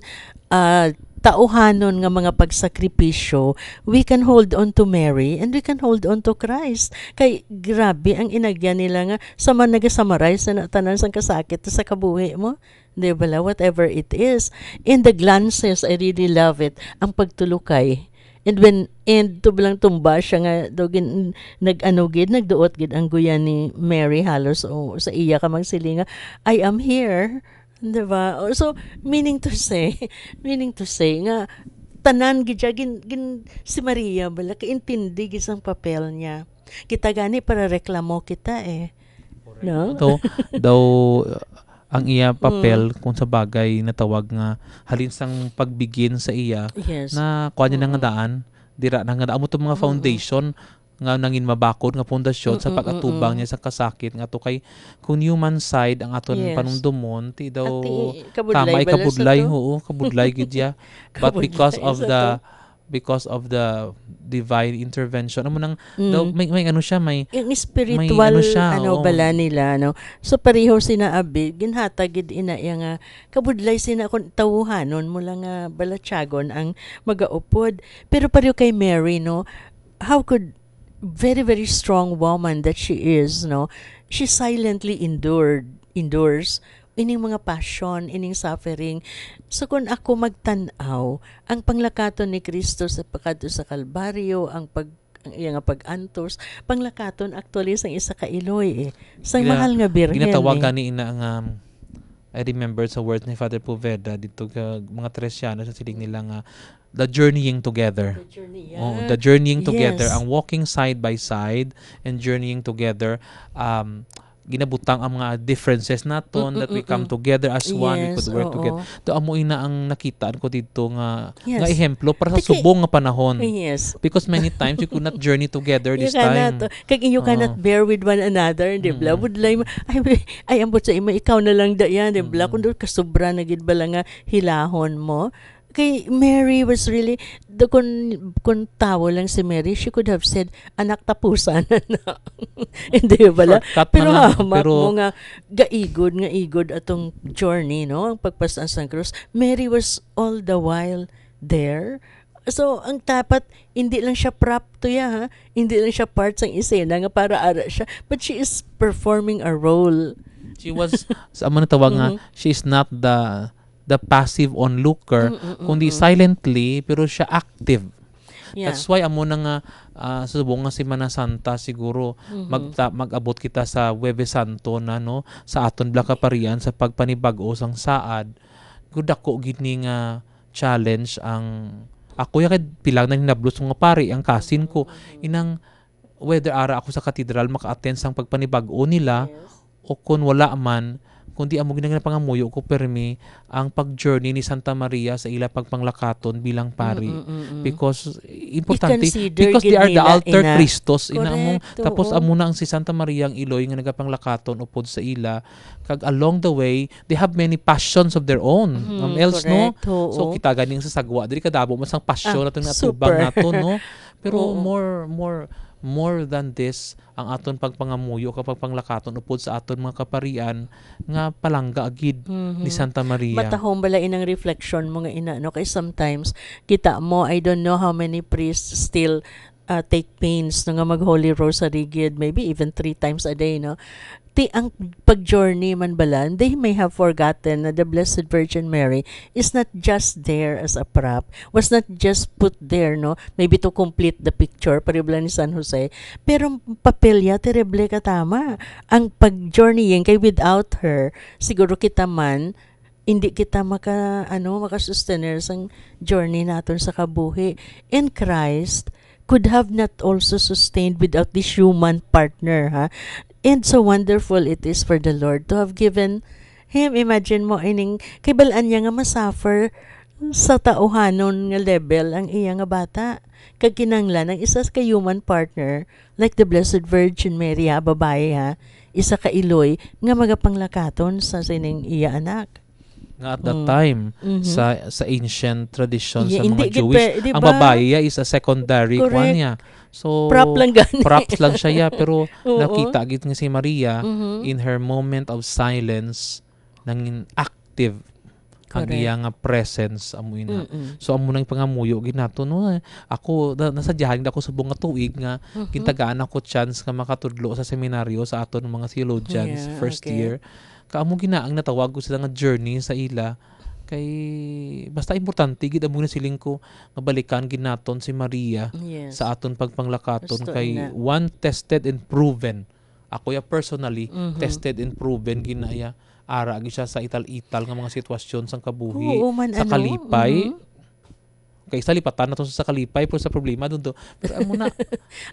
Speaker 4: tauhanon nga mga pagsakripisyo, we can hold on to Mary and we can hold on to Christ. Kay grabe ang inagyan nila nga sa man nagasummarize na tanan sang kasakit sa kabuhi mo. Di ba la? Whatever it is. In the glances, I really love it. Ang pagtulukay. And to bilang tumba siya nga dogin nagduot gid ang guyan ni Mary halos o sa iya ka magsilinga, I am here. Diba? So, meaning to say nga, tanan gid si Maria bala, kaintindi gid ang papel niya. Kita gani para reklamo kita no?
Speaker 5: daw ang iya papel kung sa bagay na tawag nga halin sang pagbigin sa iya
Speaker 4: Yes.
Speaker 5: na kuha niya nga daan, dira na nga daan mo mga foundation nga nangin mabakod nga pundasyon sa pag-atubang niya sa kasakit nga to kay kung human side ang aton
Speaker 4: Yes.
Speaker 5: panumdumon ti daw
Speaker 4: kabudlay
Speaker 5: tama
Speaker 4: bala sa
Speaker 5: kabudlay
Speaker 4: to?
Speaker 5: oo kabudlay gid ya. But
Speaker 4: Kabudlay
Speaker 5: because of the divine intervention amo nang
Speaker 4: Mm.
Speaker 5: daw may ano siya may
Speaker 4: Yung spiritual
Speaker 5: ano siya, oo.
Speaker 4: bala nila, no? So pareho sina abi ginhatag gid ina iya nga kabudlay sina kun tawuhanon mo lang nga balatyagon ang magaupod. Pero pareho kay Mary, no? How could very very strong woman that she is, no? She silently endures ining mga passion, ining suffering. So kung ako magtanaw, ang panglakaton ni Kristo sa pagkadto sa Kalbaryo, ang iyang pag-antos, panglakaton actually sang isa ka Iloy sang mahal nga birhen.
Speaker 5: Ginatawagan ni ina nga I remember sa words ni Father Poveda dito ka mga Teresiano sa siling nila nga the journeying together. The journeying together,
Speaker 4: Yes.
Speaker 5: ang walking side by side and journeying together, ginabutang ang mga differences naton that we come together as one, we could work together. To amo ina ang nakitaan ko dito nga
Speaker 4: Yes.
Speaker 5: ehemplo para sa
Speaker 4: Taki-
Speaker 5: subong nga panahon.
Speaker 4: Yes.
Speaker 5: Because many times we could not journey together
Speaker 4: You
Speaker 5: this time.
Speaker 4: you cannot bear with one another, di ba? Would like, ay ambot sa ima, ikaw na lang da yan, di ba? Kung doon kasobra na gid bala nga hilahon mo. Kay Mary was really, kung tawo lang si Mary, she could have said, anak tapusan na. Hindi bala.
Speaker 5: Shortcut
Speaker 4: Pero
Speaker 5: na lang,
Speaker 4: hamak
Speaker 5: pero
Speaker 4: mo nga, gaigod atong journey, no? Ang pagpasan sa krus. Mary was all the while there. So, ang tapat, hindi lang siya prop to ha? Hindi lang siya part ng isena nga para ara siya. But she is performing a role.
Speaker 5: she was sa amo na tawag nga, she is not the passive onlooker, kundi silently pero siya active.
Speaker 4: Yeah.
Speaker 5: That's why amo na nga subong nga Semana Santa siguro mag-abot kita sa Huwebes Santo na no sa aton Blacaparian sa pagpanibag-o sang saad. Good ako gini nga challenge ang ako ya pilang na hinablos nga pari ang kasin ko inang whether ara ako sa katedral maka-attend sang pagpanibag-o nila o kung wala man kundi amo ginang pangamuyo ko permi ang pag-journey ni Santa Maria sa ila pagpanglakaton bilang pari because importante
Speaker 4: I-consider
Speaker 5: because they are the
Speaker 4: nila,
Speaker 5: alter
Speaker 4: ina.
Speaker 5: Christos ina mo
Speaker 4: Correct,
Speaker 5: tapos
Speaker 4: oo.
Speaker 5: amo na ang si Santa Maria ang Iloy nga nagapanglakaton upod sa ila kag along the way they have many passions of their own else no
Speaker 4: correct, oo.
Speaker 5: so kita ganing sa sagwa diri kadabo mas ang passion naton
Speaker 4: super.
Speaker 5: natubang nato no pero
Speaker 4: Oo.
Speaker 5: more than this ang aton pagpangamuyo kapag panglakaton upod sa aton mga kaparian nga palangga agid ni Santa Maria.
Speaker 4: Matahong bala inang reflection mo nga ina, no? Kay sometimes, kita mo, I don't know how many priests still take pains no nga mag-Holy Rosary gid, maybe even 3 times a day, no? Ang pag-journey man bala, they may have forgotten na the Blessed Virgin Mary is not just there as a prop, was not just put there, no? Maybe to complete the picture, paribla ni San Jose, pero papelya, terrible ka tama. Ang pag-journeying, kay without her, siguro kita man, hindi kita makasustainer sang journey naton sa kabuhi. And Christ could have not also sustained without this human partner, ha? And so wonderful it is for the Lord to have given him. Imagine mo, ining, kay balaan niya nga masuffer sa tauhanon nga level ang iya nga bata. Kag kinanglan ang isa ka human partner, like the Blessed Virgin Mary, ha, babae ha, isa ka Iloy, nga magapanglakaton sa sining iya anak.
Speaker 5: Nga at that time sa ancient tradition
Speaker 4: Yeah,
Speaker 5: sa
Speaker 4: hindi
Speaker 5: mga
Speaker 4: gid
Speaker 5: Jewish
Speaker 4: pa- di
Speaker 5: ang
Speaker 4: ba?
Speaker 5: babae ya is a secondary
Speaker 4: Correct.
Speaker 5: kwan niya. So
Speaker 4: Prop lang gani.
Speaker 5: props lang siya ya pero
Speaker 4: Oo.
Speaker 5: nakita gid nga si Maria in her moment of silence nang active ang
Speaker 4: Correct.
Speaker 5: iya nga presence amo ina.
Speaker 4: Mm-mm.
Speaker 5: So amo nang pangamuyo ginato no ako nasadyahan ako sa bunga tuig nga kintagaan ako chance nga makatudlo sa seminaryo sa aton mga theologians
Speaker 4: Yeah,
Speaker 5: first
Speaker 4: okay.
Speaker 5: year. Kaamo ginaang natawag ko sila nga journey sa ila kay basta importante gid amo na siling ko nga balikan gid naton si Maria
Speaker 4: Yes.
Speaker 5: sa aton pagpanglakaton
Speaker 4: Gusto
Speaker 5: kay
Speaker 4: na.
Speaker 5: one tested and proven. Ako ya personally tested and proven ginaya ara gyud siya sa ital-ital nga mga sitwasyon sang kabuhi
Speaker 4: Oo, man,
Speaker 5: sa
Speaker 4: ano?
Speaker 5: kalipay. Kay sa lipatan naton sa kalipay pero sa problema dun to. Pero amo na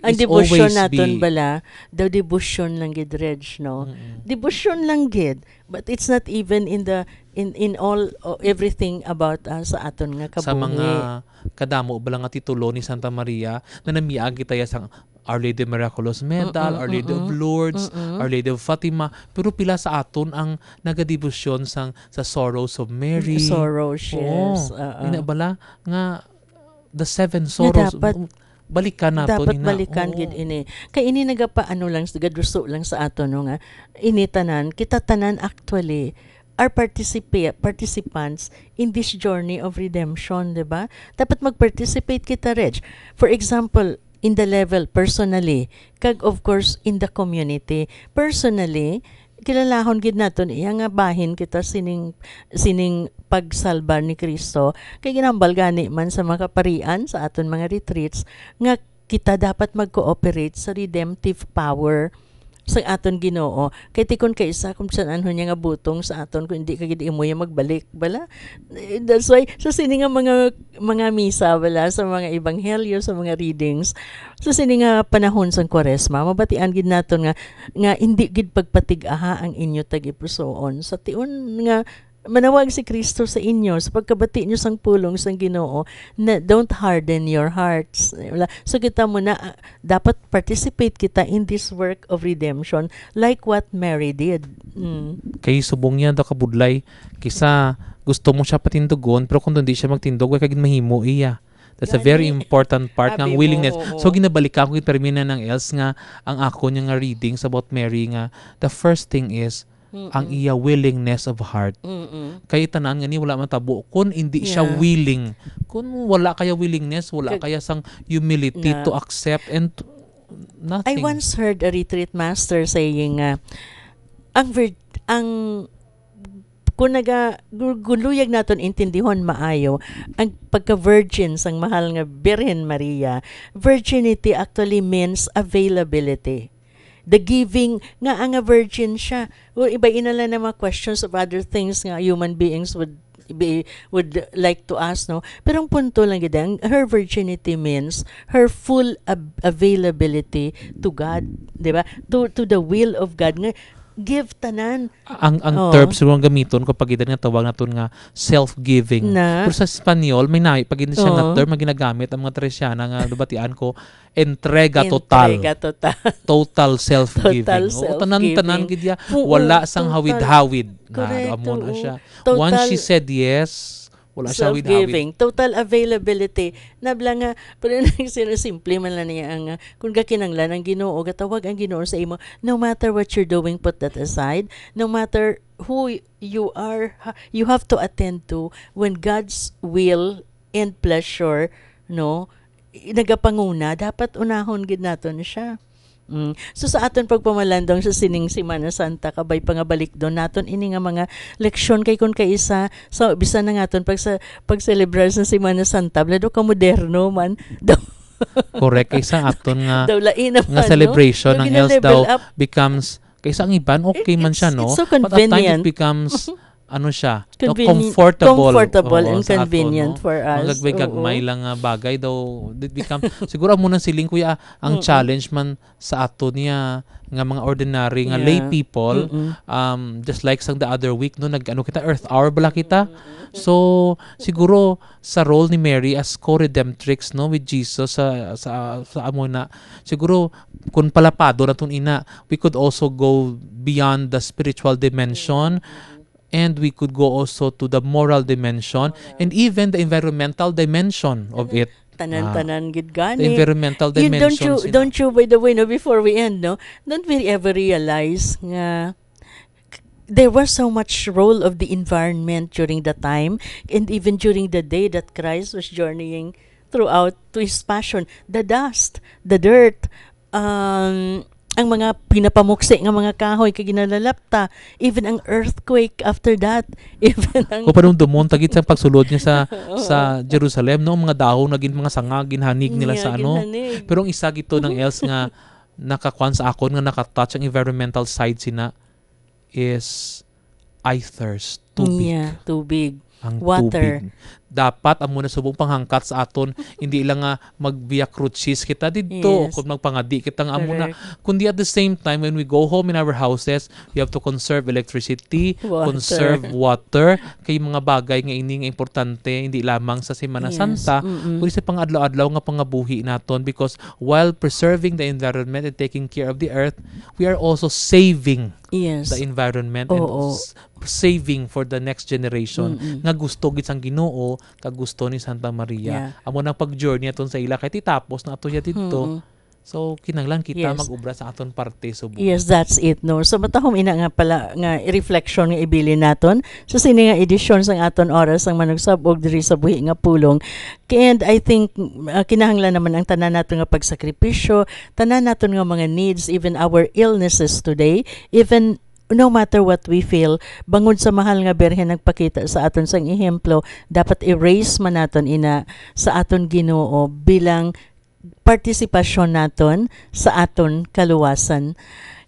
Speaker 4: Ang
Speaker 5: it's
Speaker 4: devotion
Speaker 5: always
Speaker 4: naton
Speaker 5: be-
Speaker 4: bala, daw devotion lang gid Reg, no? Devotion lang gid, but it's not even in all everything about sa aton nga kabuhi.
Speaker 5: sa mga kadamo bala nga titulo ni Santa Maria na namiag kita ya sang Our Lady of Miraculous Medal, Our Lady of Lourdes, Our Lady of Fatima, pero pila sa aton ang nagadebosyon sa Sorrows of Mary.
Speaker 4: Sorrows, yes.
Speaker 5: Ina bala nga the seven sorrows.
Speaker 4: dapat-
Speaker 5: balikan nato
Speaker 4: Dapat balikan gid ini. Kay ini nagapaano lang gagaduso lang sa aton no nga ini tanan kita tanan actually are participants in this journey of redemption, di ba? Dapat mag-participate kita, Reg. For example, in the level personally, kag of course in the community. Personally, kilalahon gid naton iya nga bahin kita sining pagsalba ni Kristo kay ginambal gani man sa mga kaparian sa aton mga retreats nga kita dapat mag-cooperate sa redemptive power sa aton Ginoo kay tikon kay isa kung saan niya nga butong sa aton kung hindi ka gid imo ya magbalik bala. That's why sa sini nga mga misa bala sa mga ebanghelyo sa mga readings sa sini nga panahon sang Kwaresma mabatian gid naton nga hindi gid pagpatig-aha ang inyo tagipusoon sa tiun nga manawag si Kristo sa inyo sa pagkabati nyo sang pulong sang Ginoo na don't harden your hearts. So kita mo na dapat participate kita in this work of redemption like what Mary did.
Speaker 5: Kay subong niya daw kabudlay kisa gusto mo siya patindugon pero kung hindi siya magtindog way kagid mahimo iya. That's a very important part ng willingness. So ginabalik ako gid permina ng else nga ang ako niya nga readings about Mary nga the first thing is ang iya willingness of heart. Kay tanan nga ni wala man tabo kun hindi siya willing. Kung wala kaya willingness, wala kaya sang humility to accept and nothing.
Speaker 4: I once heard a retreat master saying ang kung guluyag naton intindihon maayo ang pagka-virgin sang mahal nga Birhen Maria, virginity actually means availability. The giving nga ang virgin siya. O iba inala na mga questions of other things nga human beings would like to ask, no? Pero ang punto lang gid her virginity means her full availability to God, di ba? To the will of God nga give tanan.
Speaker 5: Ang term siguro gamiton kapag ida nga tawag naton nga self-giving. Pero sa Espanyol may naay pag hindi siya na term ginagamit ang mga Teresiana nga dubatian ko entrega total. Total self-giving. Tanan gid ya wala sang hawid-hawid. Amo na siya. Once she said yes, wala siya
Speaker 4: self-giving, total availability. Nabla nga, pero simple man lang niya ang, kung kakinanglan ang Ginoo, gatawag ang Ginoo sa imo, no matter what you're doing, put that aside. No matter who you are, you have to attend to when God's will and pleasure, no, nagapanguna, dapat unahon gid naton siya. So sa aton pagpamalandong sa sining Semana Santa kabay pangabalik doon naton ini nga mga leksyon kay kun kay isa so bisan na ngaton pag-celebrar sa Semana Santa blado ka moderno man daw.
Speaker 5: Correct kaysa aton nga
Speaker 4: daw lain naman,
Speaker 5: nga celebration
Speaker 4: no?
Speaker 5: ng else daw becomes kaysa ang iban okay man siya no
Speaker 4: so
Speaker 5: but at times it becomes ano siya comfortable
Speaker 4: and convenient for us.
Speaker 5: Gagmay lang bagay daw it become siguro mo nang siling kuya ang challenge man sa ato niya nga mga ordinary nga lay people just like sang the other week no nag-ano kita earth hour bala kita so siguro sa role ni Mary as co-redemptrix no with Jesus sa amo na siguro kung palapado na tun ina we could also go beyond the spiritual dimension. And we could go also to the moral dimension and even the environmental dimension of it.
Speaker 4: Tanan gid gani.
Speaker 5: The environmental dimension.
Speaker 4: Don't you by the way no before we end no, don't we ever realize nga there was so much role of the environment during the time and even during the day that Christ was journeying throughout to his passion, the dust, the dirt, ang mga pinapamuksi nga mga kahoy kay ginalalapta, even ang earthquake after that, even ang
Speaker 5: ko parang dumon tagit sa pagsulod niya sa Jerusalem no mga dahon naging mga sanga ginhanig nila sa ano pero ang isa gito ng else nga nakakwan sa akon nga nakatouch ang environmental side sina is I thirst tubig ang
Speaker 4: water
Speaker 5: tubig. Dapat amo na subong panghangkat sa aton hindi lang nga magbiya crucis kita didto kung magpangadi kita nga amo na kundi at the same time when we go home in our houses we have to conserve electricity, conserve water kay mga bagay nga ini nga importante hindi lamang sa Semana Santa kundi sa pangadlaw-adlaw nga pangabuhi naton because while preserving the environment and taking care of the earth we are also saving the environment and saving for the next generation nga gusto gid sang Ginoo kag gusto ni Santa Maria amo nang pag-journey aton sa ila kay titapos na ato siya didto so kinahanglan kita mag-ubra sa aton parte subo.
Speaker 4: Yes, that's it no. So matahom ina nga pala nga reflection nga ibilin naton sa sini nga edisyon sang aton oras ang manugsabog diri sa buhi nga pulong. And I think kinahanglan naman ang tanan naton nga pagsakripisyo, tanan naton nga mga needs, even our illnesses today, even no matter what we feel, bangod sa mahal nga Birhen nagpakita sa aton sang ehemplo, dapat erase man naton ina sa aton Ginoo bilang partisipasyon naton sa aton kaluwasan.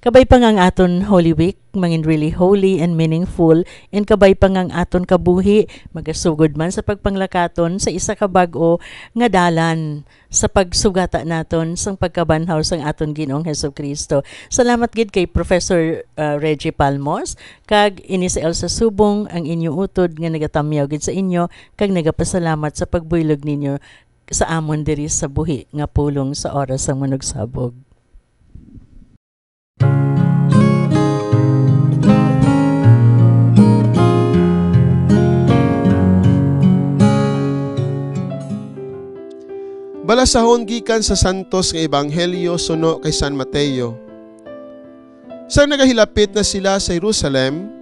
Speaker 4: Kabay pa nga ang aton Holy Week, mangin really holy and meaningful, and kabay pa nga ang aton kabuhi, magasugod man sa pagpanglakaton sa isa ka bag-o nga dalan sa pagsugata naton sang pagkabanhaw sang aton Ginoong Hesukristo. Salamat gid kay Professor Reggie Palmos, kag ini sa Elsa Subong ang inyo utod nga nagatamyaw gid sa inyo, kag nagapasalamat sa pagbuylog ninyo sa amon diri sa buhi nga pulong sa oras sang manugsabog.
Speaker 6: Balasahon gikan sa Santos nga Ebanghelyo suno kay San Mateo. Sa nagahilapit na sila sa Jerusalem,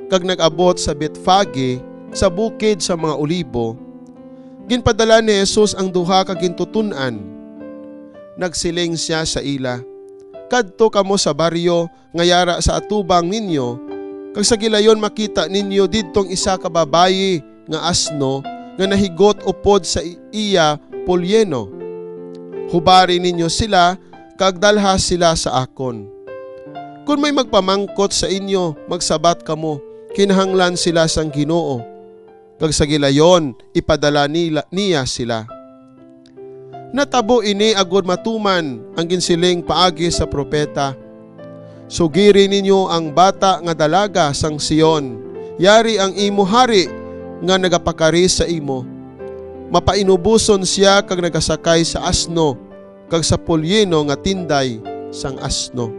Speaker 6: kag nag-abot sa Betfage sa bukid sa mga Olibo, ginpadala ni Jesus ang duha ka gintutunan. Nagsiling siya sa ila, "Kadto kamo sa baryo nga yara sa atubang ninyo, kag sa gilayon makita ninyo didtong isa ka babayi nga asno nga nahigot upod sa iya polyeno. Hubari ninyo sila kag dalha sila sa akon. Kung may magpamangkot sa inyo, magsabat kamo, kinahanglan sila sang Ginoo. Kag sa gilayon, ipadala niya sila." Natabo ini agud matuman ang ginsiling paagi sa propeta. "Sugiri ninyo ang bata nga dalaga sang Sion, yari ang imo hari nga nagapakari sa imo. Mapainubuson siya kag nagasakay sa asno, kag sa polyeno nga tinday sang asno."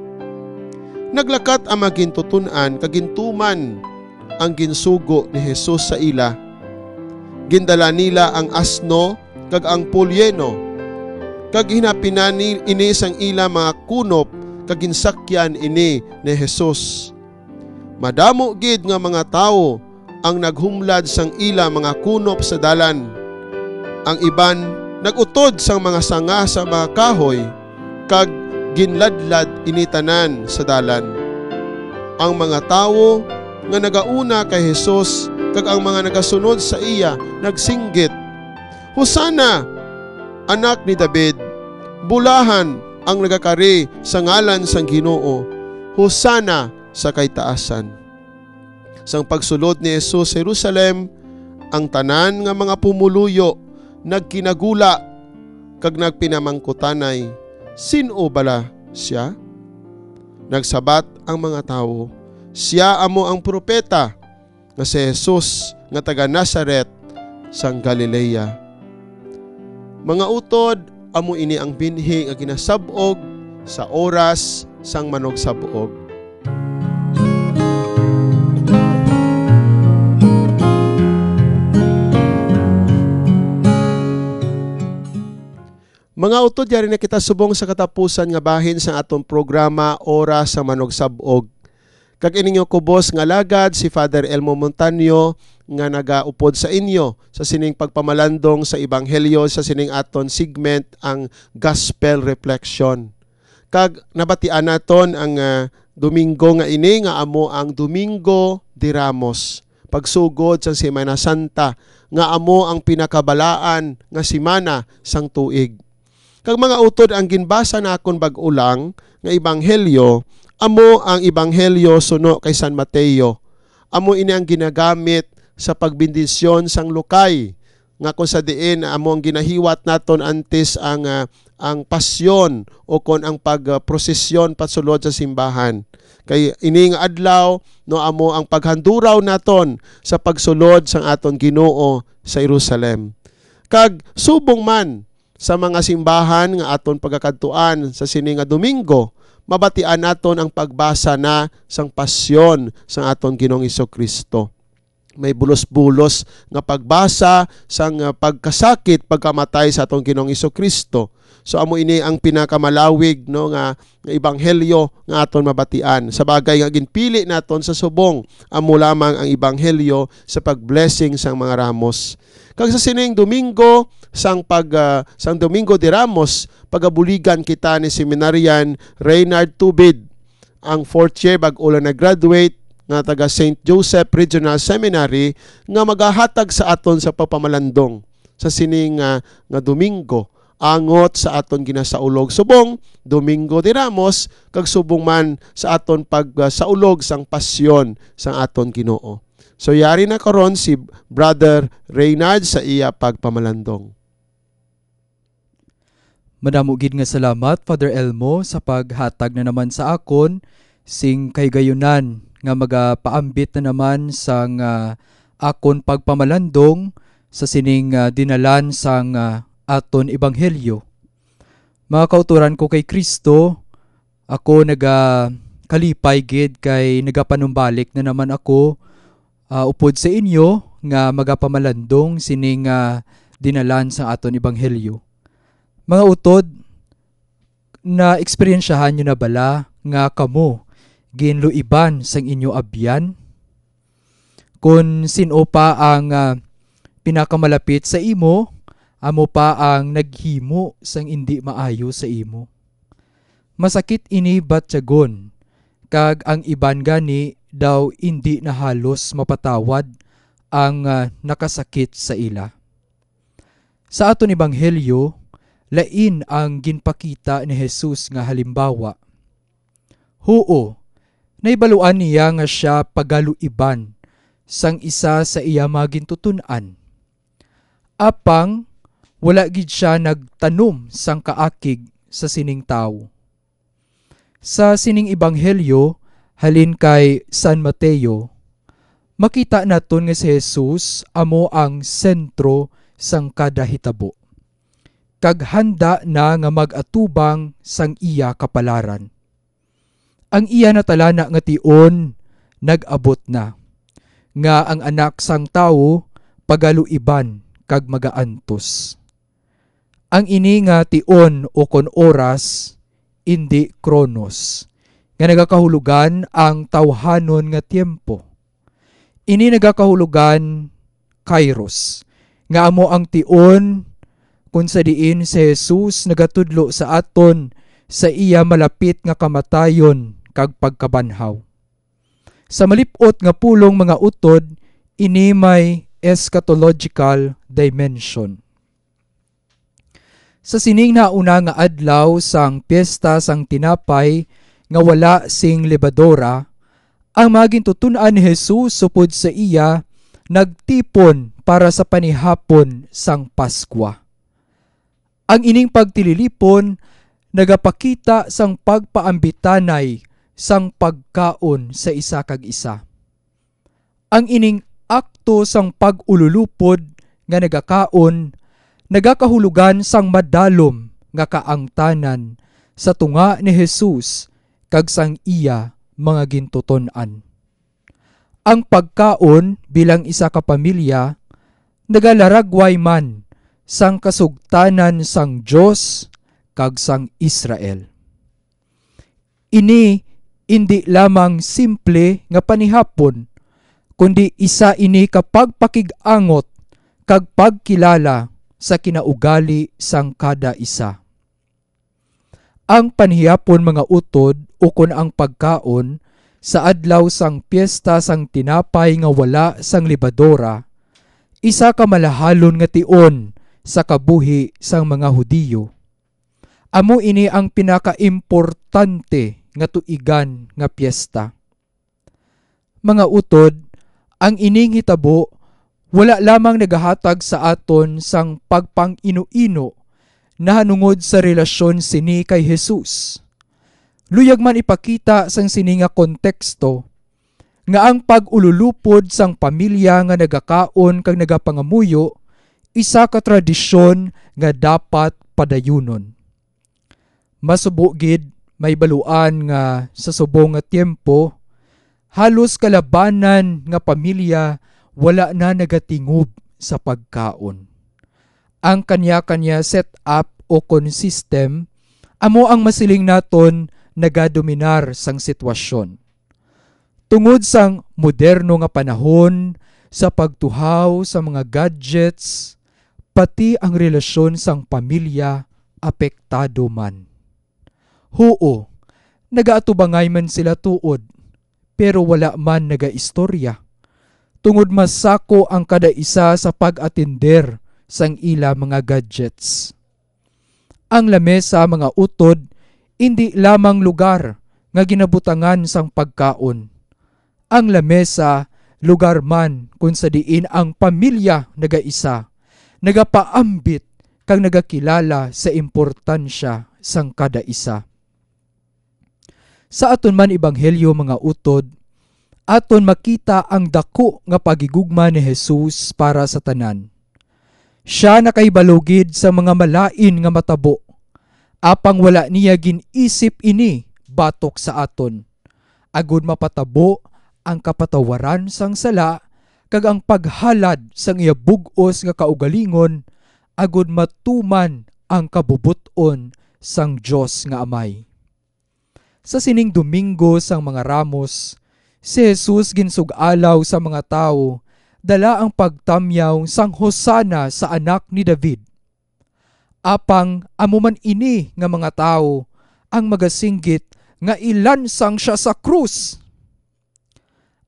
Speaker 6: Naglakat ang magintutunan kag gintuman ang ginsugo ni Jesus sa ila. Gindala nila ang asno kag ang polyeno, kag hinapinan ini sang ila mga kunop kag ginsakyan ini ni Jesus. Madamo gid nga mga tawo ang naghumlad sang ila mga kunop sa dalan. Ang iban nagutod sang mga sanga sa mga kahoy kag ginladlad initanan sa dalan. Ang mga tawo nga nagauna kay Jesus kag ang mga nagasunod sa iya nagsinggit, "Hosana, anak ni David! Bulahan ang nagakari sa ngalan sang Ginoo! Hosana sa kaytaasan!" Sang pagsulod ni Jesus sa Jerusalem, ang tanan nga mga pumuluyo nagkinagula kag nagpinamangkutanay, "Sino bala siya?" Nagsabat ang mga tawo, "Siya amo ang propeta nga si Jesus nga taga Nazaret sang Galilea." Mga utod, amo ini ang binhi nga ginasab-og sa oras sang manugsab-og. Mga utod, yari na kita subong sa katapusan nga bahin sa atong programa Oras sa Manugsab-og. Kag ininyo kubos nga lagad si Father Elmo Montaño nga nagaupod sa inyo sa sining pagpamalandong sa Ebanghelyo sa sining aton segment ang Gospel Reflection. Kag nabatian naton ang Domingo nga ini nga amo ang Domingo de Ramos, pagsugod sa Semana Santa nga amo ang pinakabalaan nga semana sang tuig. Kag mga utod, ang ginbasa nakon bag-ulang nga Ebanghelyo, amo ang Ebanghelyo suno kay San Mateo. Amo ini ang ginagamit sa pagbindisyon sang lukay, nga kung sa diin amo ang ginahiwat naton antes ang pasyon o kon ang pagprosesyon patsulod sa simbahan. Kay ini nga adlaw no amo ang paghanduraw naton sa pagsulod sang aton Ginoo sa Jerusalem. Kag subong man sa mga simbahan nga aton pagakadtuan sa sini nga Domingo, mabatian naton ang pagbasa na sang pasyon sang aton Ginoong Hesukristo. May bulos-bulos nga pagbasa sang pagkasakit, pagkamatay sa aton Ginoong Hesukristo. So amo ini ang pinakamalawig no nga ebanghelyo nga aton mabatian. Sa bagay nga ginpili naton sa subong, amo lamang ang ebanghelyo sa pagblessing sang mga ramos. Kag sa sining Domingo sang Domingo de Ramos, pagabuligan kita ni Seminarian Reynard Tubid ang 4th year bag-o lang na-graduate nga taga St. Joseph Regional Seminary nga magahatag sa aton sa papamalandong sa sining nga Domingo angot sa aton ginasaulog subong Domingo de Ramos kag subong man sa aton pagsaulog sang pasyon sang aton Ginoo. So yari na karon si Brother Reynard sa iya pagpamalandong.
Speaker 7: Madamo gid nga salamat Father Elmo sa paghatag na naman sa akon sing kaygayunan nga magapaambit na naman sang akon pagpamalandong sa sining dinalan sang aton ebanghelyo. Mga kauturan ko kay Kristo, ako kalipay gid kay nagapanumbalik na naman ako upod sa inyo nga magapamalandong sining dinalan sang aton ebanghelyo. Mga utod, na eksperyensyahan nyo na bala nga kamo ginluiban sang inyo abyan? Kung sino pa ang pinakamalapit sa imo, amo pa ang naghimo sang indi maayo sa imo. Masakit ini batyagon, kag ang iban gani daw indi na halos mapatawad ang nakasakit sa ila. Sa aton ebanghelyo, lain ang ginpakita ni Jesus nga halimbawa. Huo, naibaluan niya nga siya pagaluiban sang isa sa iya magintutunan. Apang, wala gid siya nagtanom sang kaakig sa sining tawo. Sa sining ebanghelyo, halin kay San Mateo, makita naton nga si Jesus amo ang sentro sang kada hitabo. Kag handa na nga mag-atubang sang iya kapalaran. Ang iya natalana nga tion nag-abot na, nga ang anak sang tawo pagaluiban kag magaantos. Ang ini nga tion o kon oras, indi kronos, nga nagakahulugan ang tawhanon nga tiempo. Ini nagakahulugan kairos, nga amo ang tion kung sa diin si Jesus nagatudlo sa aton sa iya malapit nga kamatayon kag pagkabanhaw. Sa malipot nga pulong mga utod, ini may eschatological dimension. Sa sining nauna nga adlaw sang piyesta sang tinapay nga wala sing lebadora, ang magintutun-an ni Jesus supod sa iya nagtipon para sa panihapon sang Paskwa. Ang ining pagtililipon nagapakita sang pagpaambitanay sang pagkaon sa isa kag isa. Ang ining akto sang pag-ululupod nga nagakaon nagakahulugan sang madalom nga kaangtanan sa tunga ni Jesus kag sang iya mga gintuton-an. Ang pagkaon bilang isa ka pamilya nagalaragway man sang kasugtanan sang Dios kag sang Israel. Ini indi lamang simple nga panihapon, kundi isa ini kapag pakig-angot kag pagkilala sa kinaugali sang kada isa. Ang panihapon mga utod o kun ang pagkaon sa adlaw sang piyesta sang tinapay nga wala sang libadora, isa ka malahalon nga tion sa kabuhi sang mga Hudiyo. Amo ini ang pinakaimportante nga tuigan nga piyesta. Mga utod, ang ining hitabo wala lamang nagahatag sa aton sang pagpang-ino-ino na hanungod sa relasyon sini kay Jesus. Luyag man ipakita sang sini nga konteksto nga ang pag-ululupod sang pamilya nga nagakaon kag nagapangamuyo isa ka tradisyon nga dapat padayunon. Masubo gid may baluan nga sa subong nga tiempo, halos kalabanan nga pamilya wala na nagatingob sa pagkaon. Ang kanya-kanya set up o konsistem, amo ang masiling naton nagadominar sang sitwasyon. Tungod sang moderno nga panahon, sa pagtuhaw sa mga gadgets, pati ang relasyon sang pamilya apektado man. Huo, Nagaatubangay man sila tuod, pero wala man nagaistorya. Tungod masako ang kada isa sa pag-atender sang ila mga gadgets. Ang lamesa mga utod, hindi lamang lugar nga ginabutangan sang pagkaon. Ang lamesa, lugar man kung sa diin ang pamilya nagaisa, nagapaambit kang nagakilala sa importansya sang kada isa. Sa aton man ebanghelyo mga utod, aton makita ang dako nga pagigugma ni Jesus para sa tanan. Siya nakaibalugid sa mga malain nga matabo, apang wala niya ginisip ini batok sa aton. Agud mapatabo ang kapatawaran sang sala, kag ang paghalad sang iya bug-os nga kaugalingon, agud matuman ang kabubuton sang Dios nga Amay. Sa sining Domingo sang mga Ramos, si Jesus ginsug-alaw sa mga tao, dala ang pagtamyaw sang hosana sa anak ni David. Apang amuman ini nga mga tao ang magasinggit nga ilansang siya sa krus.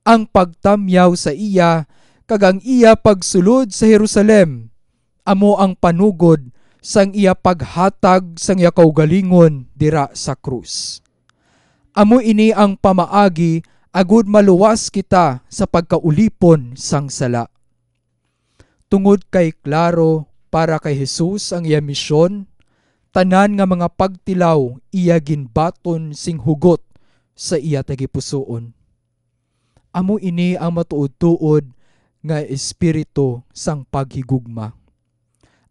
Speaker 7: Ang pagtamyaw sa iya kag ang iya pagsulod sa Jerusalem, amo ang panugod sang iya paghatag sang iya kaugalingon dira sa krus. Amo ini ang pamaagi agud maluwas kita sa pagkaulipon sang sala. Tungod kay klaro para kay Jesus ang iya misyon, tanan nga mga pagtilaw iya ginbaton sing hugot sa iya tagipusoon. Amo ini ang matuod-tuod nga espiritu sang paghigugma.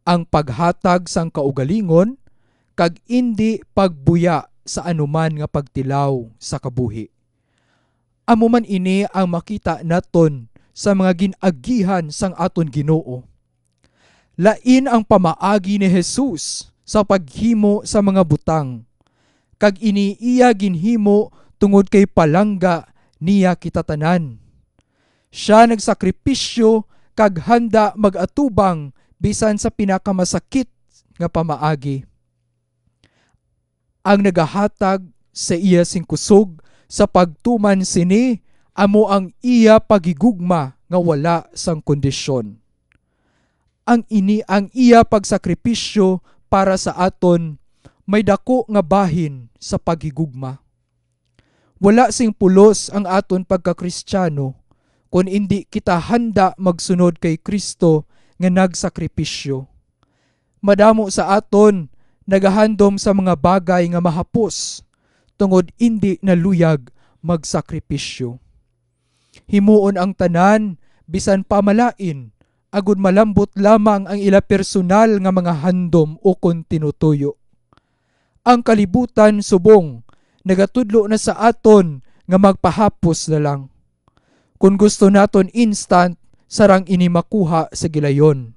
Speaker 7: Ang paghatag sang kaugalingon kag indi pagbuya sa anuman nga pagtilaw sa kabuhi. Amo man ini ang makita naton sa mga ginagihan sang aton Ginoo. Lain ang pamaagi ni Jesus sa paghimo sa mga butang, kag ini iya ginhimo tungod kay palangga niya kita tanan. Siya nagsakripisyo kag handa mag-atubang bisan sa pinakamasakit nga pamaagi. Ang nagahatag sa iya sing kusog sa pagtuman sini, amo ang iya pagigugma nga wala sang kondisyon. Ang iya pagsakripisyo para sa aton may dako nga bahin sa paghigugma. Wala sing pulos ang aton pagkakristyano kung hindi kita handa magsunod kay Kristo nga nagsakripisyo. Madamo sa aton nagahandom sa mga bagay nga mahapos tungod hindi naluyag magsakripisyo. Himuon ang tanan bisan pamalain, agud malambot lamang ang ila personal nga mga handom o kon tinutuyo. Ang kalibutan subong nagatudlo na sa aton nga magpahapos na lang. Kung gusto naton instant, sarang ini makuha sa gilayon.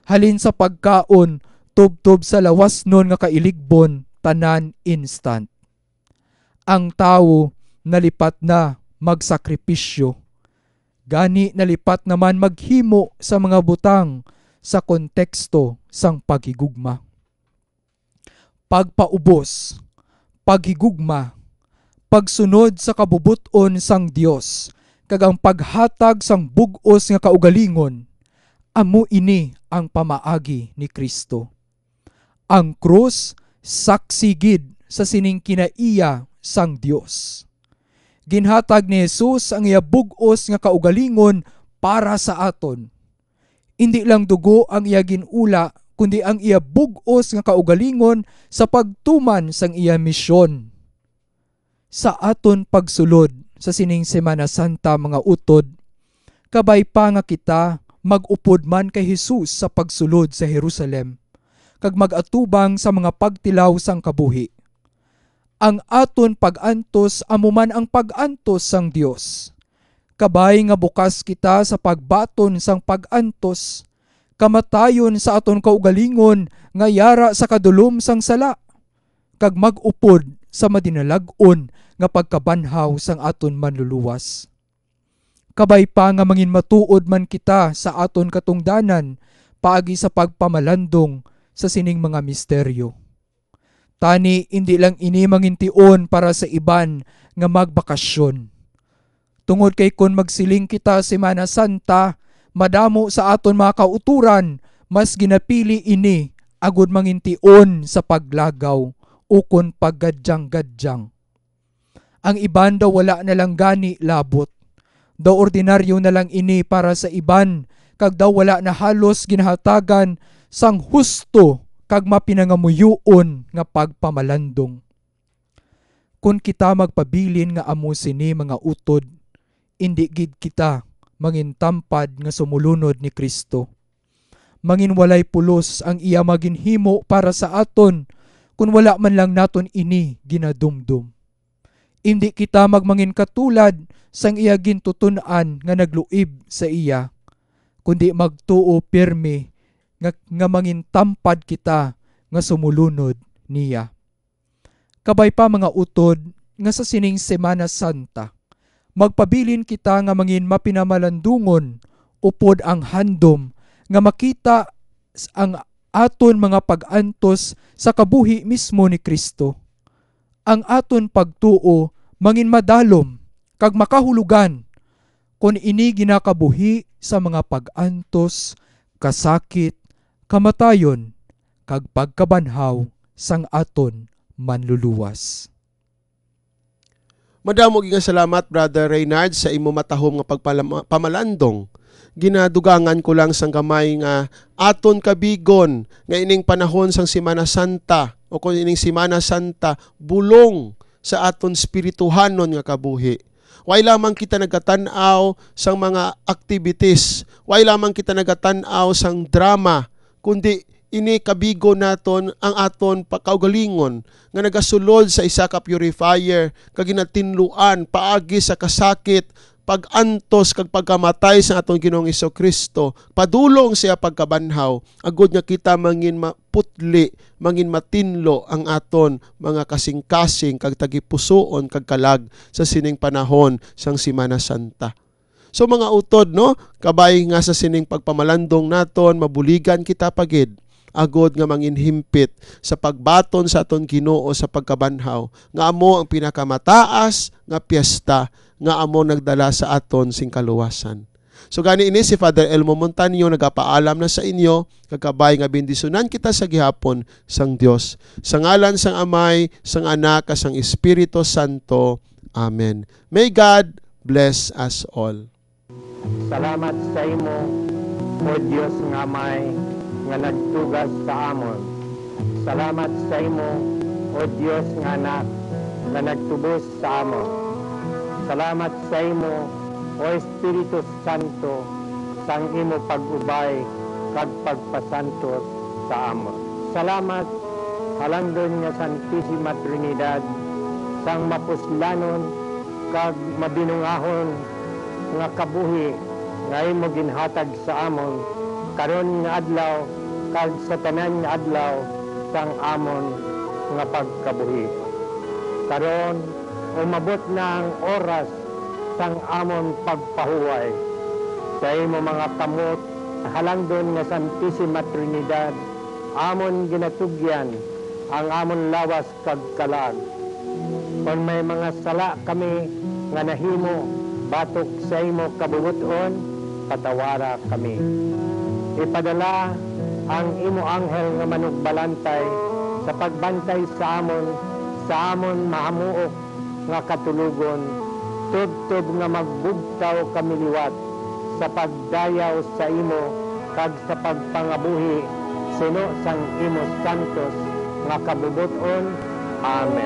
Speaker 7: Halin sa pagkaon, tubtob sa lawas nun nga kailigbon, tanan instant. Ang tao nalipat na magsakripisyo. Gani nalipat naman maghimo sa mga butang sa konteksto sang paghigugma. Pagpaubos, paghigugma, pagsunod sa kabubuton sang Dios, kag ang paghatag sang bug-os nga kaugalingon, amo ini ang pamaagi ni Kristo. Ang krus saksi gid sa sining kinaiya sang Dios. Ginhatag ni Jesus ang iya bug-os nga kaugalingon para sa aton. Hindi lang dugo ang iya ginula, kundi ang iya bug-os nga kaugalingon sa pagtuman sang iya misyon. Sa aton pagsulod sa sining Semana Santa mga utod, kabay pa nga kita mag-upod man kay Jesus sa pagsulod sa Jerusalem, kag mag-atubang sa mga pagtilaw sang kabuhi. Ang aton pag-antos amuman ang pag-antos sang Dios. Kabay nga bukas kita sa pagbaton sang pag-antos, kamatayon sa aton kaugalingon nga yara sa kadulom sang sala, kag mag-upod sa madinalag-on nga pagkabanhaw sang aton manluluwas. Kabay pa nga mangin matuod man kita sa aton katungdanan paagi sa pagpamalandong sa sining mga misteryo. Tani hindi lang ini mangintion para sa iban nga magbakasyon. Tungod kay kun magsiling kita Semana Santa, madamo sa aton mga kauturan, mas ginapili ini agud mangintion sa paglagaw o kun paggadyang-gadyang. Ang iban daw wala na lang gani labot. Daw ordinaryo na lang ini para sa iban, kag daw wala na halos ginahatagan sang husto kag mapinangamuyoon nga pagpamalandong. Kung kita magpabilin nga amo sini mga utod, indi gid kita mangintampad nga sumulunod ni Kristo. Manginwalay pulos ang iya maginhimo para sa aton kung wala man lang naton ini ginadumdum. Indi kita magmangin katulad sang iya gintutunan nga nagluib sa iya, kundi magtuo pirmi nga mangintampad kita nga sumulunod niya. Kabay pa mga utod nga sa sining Semana Santa, magpabilin kita nga mangin mapinamalandungon upod ang handom nga makita ang aton mga pag-antos sa kabuhi mismo ni Kristo. Ang aton pagtuo mangin madalom kag makahulugan kun ini ginakabuhi sa mga pag-antos, kasakit, kamatayon, kag pagkabanhaw sang aton manluluwas.
Speaker 6: Madamo nga salamat, Brother Reynard, sa imo matahom nga pagpamalandong. Ginadugangan ko lang sang gamay nga aton kabigon nga ining panahon sang Semana Santa o kung ining Semana Santa bulong sa aton spirituhanon nga kabuhi. Way lamang kita nagatan-aw sang mga activities, way lamang kita nagatan-aw sang drama, kundi ini kabigo naton ang aton pakaugalingon nga nagasulod sa isa ka purifier kag ginatinluan paagi sa kasakit, pag-antos kag pagkamatay sa aton Ginoong Jesucristo, padulong siya pagkabanhaw, agud nga kita mangin maputli, mangin matinlo ang aton mga kasing-kasing kag tagipusoon kag kalag sa sining panahon sang Semana Santa. So mga utod, no, kabay nga sa sining pagpamalandong naton, mabuligan kita pagid, agod nga manginhimpit sa pagbaton sa aton Ginoo sa pagkabanhaw, nga amo ang pinakamataas nga piyesta, nga amo nagdala sa aton sing kaluwasan. So gani ini si Father Elmo Montaño nagapaalam na sa inyo, kagabay nga bendisunan kita sa gihapon sang Dios. Sa ngalan sang Amay, sang Anak, sang Espiritu Santo. Amen. May God bless us all.
Speaker 1: Salamat sa imo, o Diyos nga Amay, nga nagtugas sa amon. Salamat sa imo, o Diyos nga Anak, nga nagtubos sa amon. Salamat sa imo, o Espiritu Santo, sang imo pag-ubay kag pagpasantos sa amon. Salamat halangdon nga Santissima Trinidad, sang mapuslanon kag mabinungahon nga kabuhi nga imo ginhatag sa amon karon nga adlaw kag sa tanan nga adlaw sang amon nga pagkabuhi. Karon umabot na ang oras sang amon pagpahuway. Sa imo mga kamot, halangdon nga Santissima Trinidad, amon ginatugyan ang amon lawas kag kalag. Kung may mga sala kami nga nahimo batok sa imo kabubuton, patawara kami. Ipadala ang imo anghel nga manugbalantay sa pagbantay sa amon mahamuok nga katulugon, tubtob nga magbugtaw kami liwat sa pagdayaw sa imo kag sa pagpangabuhi sino sang imo santos nga kabubuton. Amen.